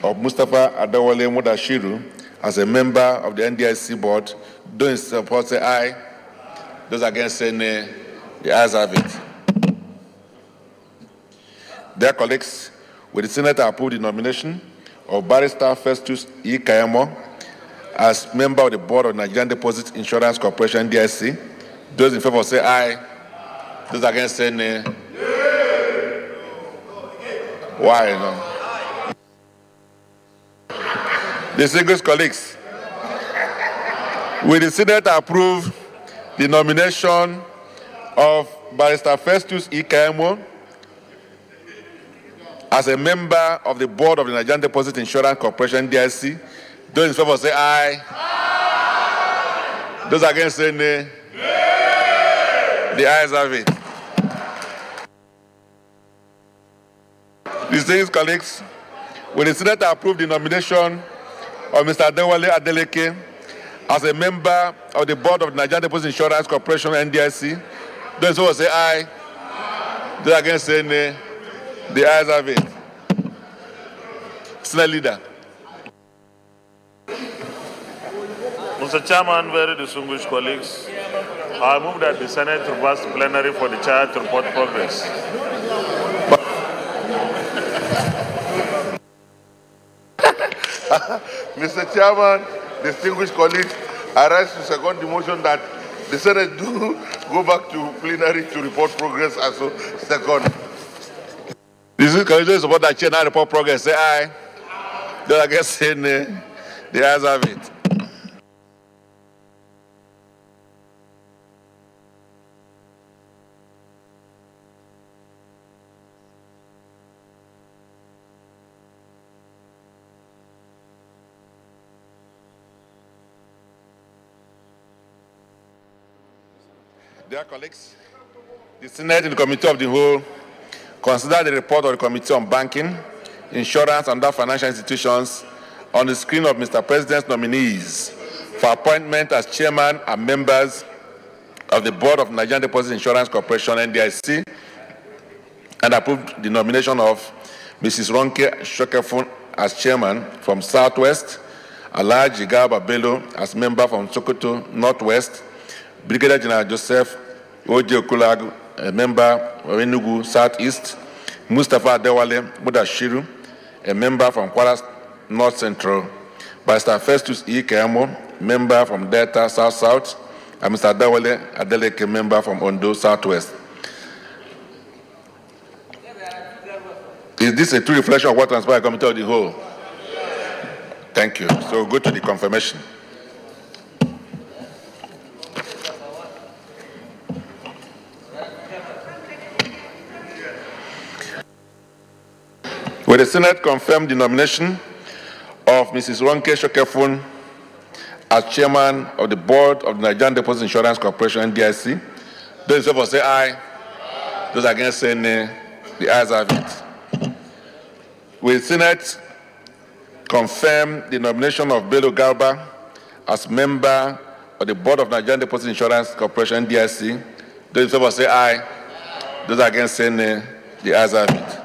of Mustafa Adewale Mudashiru as a member of the NDIC board? Those in support say aye. Those against say nay. The ayes have it. Dear colleagues, will the Senate approve the nomination of Barrister Festus E. Kayamo as member of the Board of Nigerian Deposit Insurance Corporation, NDIC? Those in favor say aye. Those against say nay. Why? No? Distinguished colleagues, will the Senate approve the nomination of Barrister Festus E. Kayamo as a member of the Board of the Nigerian Deposit Insurance Corporation, NDIC? Those in favor say aye. Aye. Those against say nay. Nay. The ayes have it. Distinguished colleagues, will the Senate approve the nomination of Mr. Adewale Adeleke as a member of the Board of the Nigerian Deposit Insurance Corporation, NDIC? Those in favor say aye. Aye. Those against say nay. The ayes have it. Senate Leader. Mr. Chairman, very distinguished colleagues, I move that the Senate reverse plenary for the chair to report progress. Mr. Chairman, distinguished colleagues, I rise to second the motion that the Senate do go back to plenary to report progress as a second. This is colleagues support that chair now report progress. Say aye. Don't against say nay. The ayes have it. Dear colleagues, the Senate in the Committee of the Whole consider the report of the Committee on Banking, Insurance and other financial institutions on the screen of Mr. President's nominees for appointment as chairman and members of the Board of Nigerian Deposit Insurance Corporation, NDIC, and approved the nomination of Mrs. Ronke Shokefun as chairman from Southwest, Alhaji Garba Bello as member from Sokoto Northwest, Brigadier General Joseph Oje Okulagu, a member of Enugu Southeast, Mustafa Adewale Mudashiru, a member from Kwara North Central, Barrister Festus E. Kayamo, member from Delta South South, and Mr. Adewale Adeleke, member from Ondo Southwest. Is this a true reflection of what transpired in the Committee of the Whole? Thank you. So go to the confirmation. Will the Senate confirm the nomination of Mrs. Ronke Shokefun as chairman of the Board of the Nigerian Deposit Insurance Corporation, NDIC? Those in favor say aye. Those against say nay. The ayes have it. Will the Senate confirm the nomination of Bello Garba as member of the Board of Nigerian Deposit Insurance Corporation, NDIC? Those in favor say aye. Those against say nay. The ayes have it.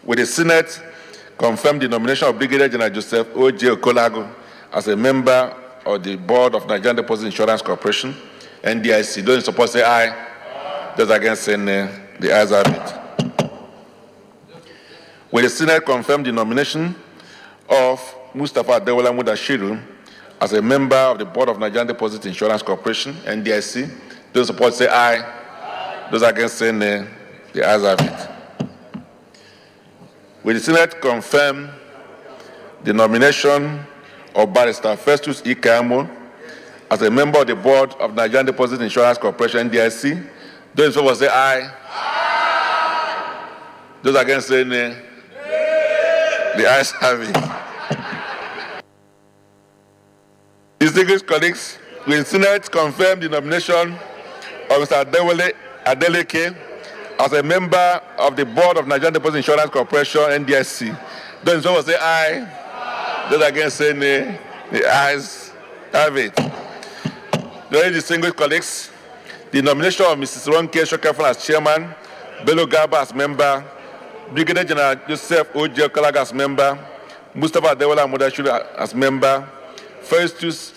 Will the Senate confirm the nomination of Brigadier General Joseph Oje Okulagu as a member of the Board of Nigerian Deposit Insurance Corporation, NDIC? Those in support say aye. Those against say nay. The ayes have it. Will the Senate confirm the nomination of Mustafa Adewale Mudashiru as a member of the Board of Nigerian Deposit Insurance Corporation, NDIC? Those in support say aye. Those against say nay. The ayes have it. Will the Senate confirm the nomination of Barrister Festus E. Kayamo as a member of the Board of Nigerian Deposit Insurance Corporation, NDIC? Those in favor say aye. Aye. Those against say nay. The ayes have it. Distinguished colleagues, will the Senate confirm the nomination of Mr. Adewale Adeleke as a member of the Board of Nigerian Deposit Insurance Corporation, NDIC? Those in favor say aye. Aye. Those against say nay. The ayes have it. Very distinguished colleagues, the nomination of Mrs. Ronke Shokefun as chairman, Bello Garba as member, Brigadier General Joseph Oje Okulagu as member, Mustafa Adewale Mudashiru as member, Festus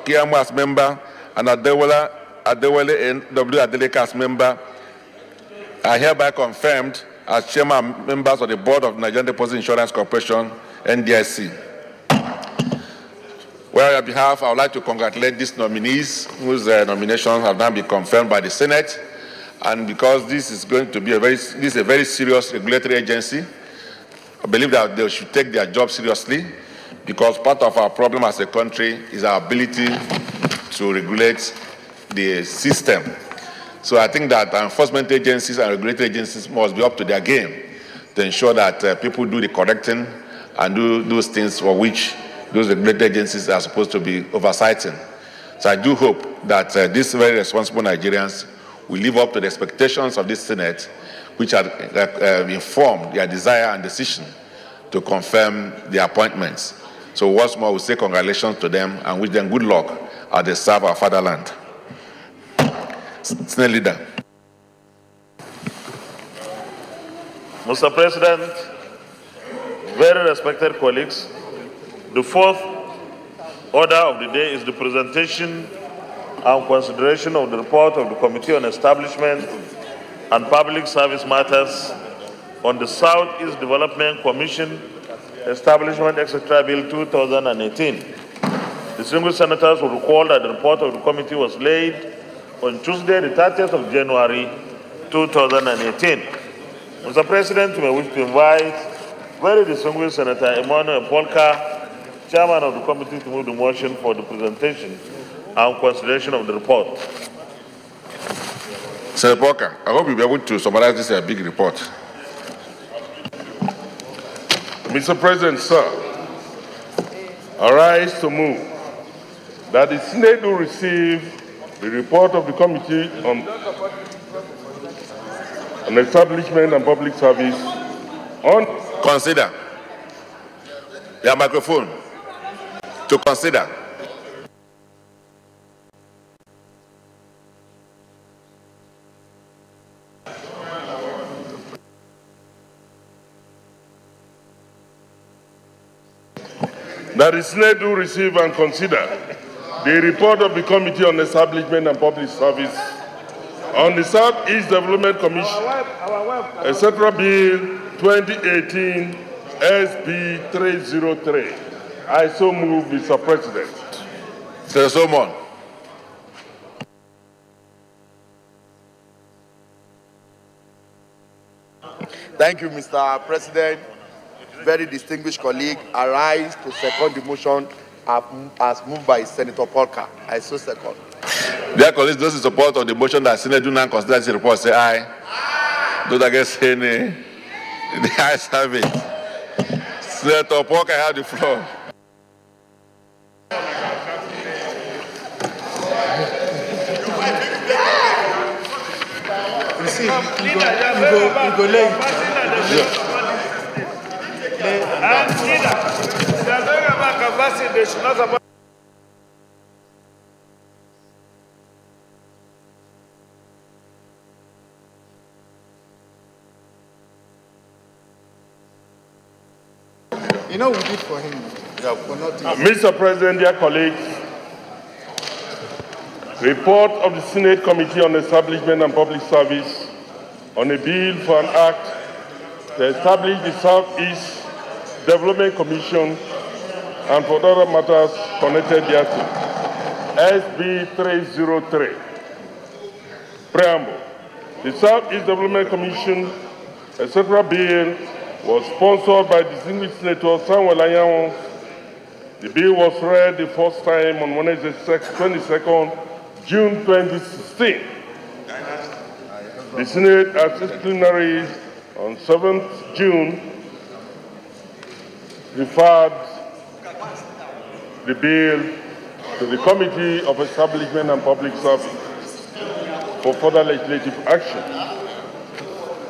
Kayamo as member, and Adewale Adewale N.W. Adeleke as member, are hereby confirmed as chairman and members of the board of Nigerian Deposit Insurance Corporation, NDIC. Well, on your behalf, I would like to congratulate these nominees whose nominations have now been confirmed by the Senate. And because this is going to be a very serious regulatory agency, I believe that they should take their job seriously, because part of our problem as a country is our ability to regulate the system. So I think that enforcement agencies and regulatory agencies must be up to their game to ensure that people do the correct thing and do those things for which those regulatory agencies are supposed to be oversighting. So I do hope that these very responsible Nigerians will live up to the expectations of this Senate, which have informed their desire and decision to confirm the appointments. So once more, we say congratulations to them and wish them good luck as they serve our fatherland. Senate Leader. Mr. President, very respected colleagues, the fourth order of the day is the presentation and consideration of the report of the Committee on Establishment and Public Service Matters on the Southeast Development Commission Establishment, etc. Bill 2018. Distinguished senators will recall that the report of the committee was laid on Tuesday, the 30th of January, 2018. Mr. President, you may wish to invite very distinguished Senator Emmanuel Polka, Chairman of the committee, to move the motion for the presentation and consideration of the report. Senator Polka, I hope you'll be able to summarize this big report. Mr. President, sir, I rise to move that the Senate will receive the report of the Committee on Establishment and Public Service on... Consider. Your microphone. To consider. That the Senate will receive and consider the report of the Committee on Establishment and Public Service on the Southeast Development Commission, etc. Bill 2018 SB 303. I so move, Mr. President. Senator Solomon. Thank you, Mr. President. Very distinguished colleague, I rise to second the motion as moved by Senator Polka. I so second. Dear colleagues, those in support of the motion that Senate do not consider this report, say aye. Those against say nay. The ayes have it. Senator Polka, I have the floor. You go late. You know we did for him. For Mr. President, dear colleagues, report of the Senate Committee on Establishment and Public Service on a bill for an act to establish the Southeast Development Commission and for other matters connected thereto, SB 303. Preamble. The Southeast Development Commission, etc. bill was sponsored by distinguished Senator Samuel Anyanwu. The bill was read the first time on Wednesday, 22nd June 2016. The Senate at its plenary on 7th June referred the bill to the Committee of Establishment and Public Service for further legislative action.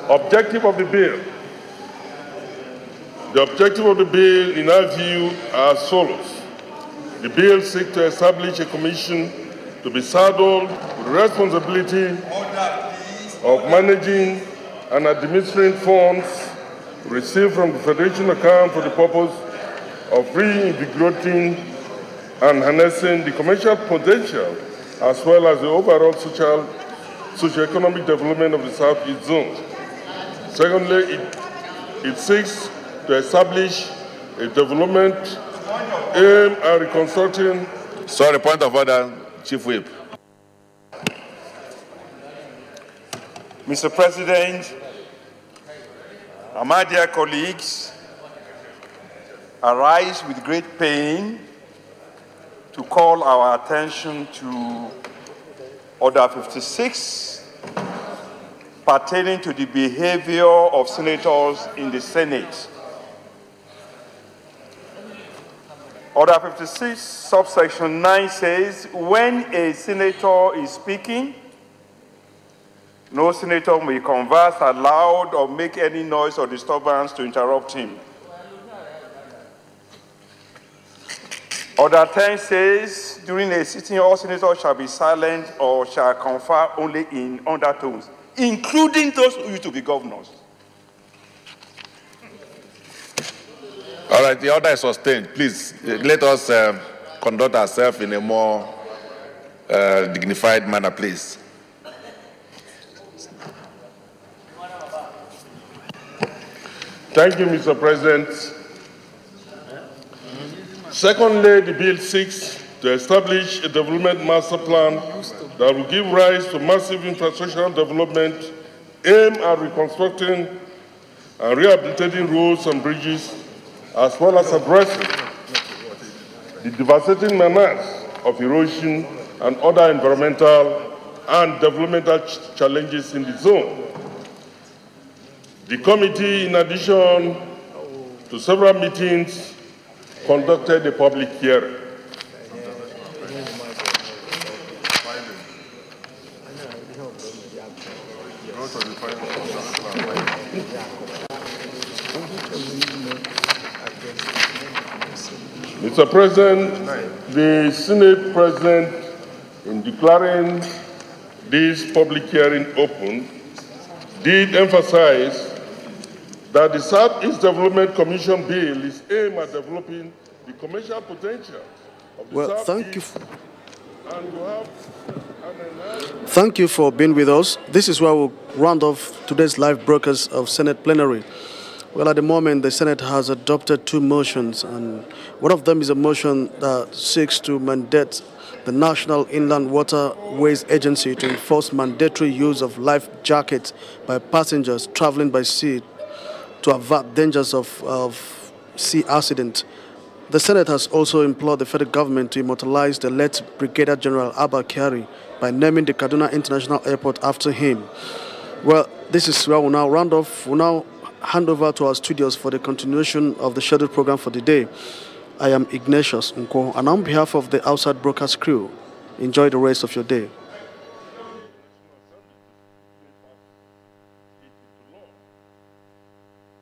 Objective of the bill. The objective of the bill, in our view, are as follows. The bill seeks to establish a commission to be saddled with the responsibility of managing and administering funds received from the Federation account for the purpose of reinvigorating and harnessing the commercial potential as well as the overall socio-economic development of the Southeast Zone. Secondly, it seeks to establish a development aimed at reconstructing. Sorry, point of order, Chief Whip. Mr. President, my dear colleagues, I rise with great pain to call our attention to Order 56 pertaining to the behavior of senators in the Senate. Order 56, subsection 9 says, when a senator is speaking, no senator may converse aloud or make any noise or disturbance to interrupt him. Order 10 says, during a sitting, all senators shall be silent or shall confer only in undertones, including those who used to be governors. All right, the order is sustained. Please, let us conduct ourselves in a more dignified manner, please. Thank you, Mr. President. Secondly, the bill seeks to establish a development master plan that will give rise to massive infrastructural development aimed at reconstructing and rehabilitating roads and bridges, as well as addressing the devastating menace of erosion and other environmental and developmental challenges in the zone. The committee, in addition to several meetings, conducted a public hearing. Mr. President, the Senate President, in declaring this public hearing open, did emphasize that the Southeast Development Commission bill is aimed at developing the commercial potential of the Southeast. Thank you. Thank you for being with us. This is where we'll round off today's live broadcast of Senate plenary. Well, at the moment, the Senate has adopted two motions, and one of them is a motion that seeks to mandate the National Inland Waterways Agency to enforce mandatory use of life jackets by passengers traveling by sea to avert dangers of sea accident. The Senate has also implored the federal government to immortalize the late Brigadier General Abba Kyari by naming the Kaduna International Airport after him. Well, this is where we'll now round off. We'll now hand over to our studios for the continuation of the scheduled program for the day. I am Ignatius Nko, and on behalf of the outside broadcast crew, enjoy the rest of your day.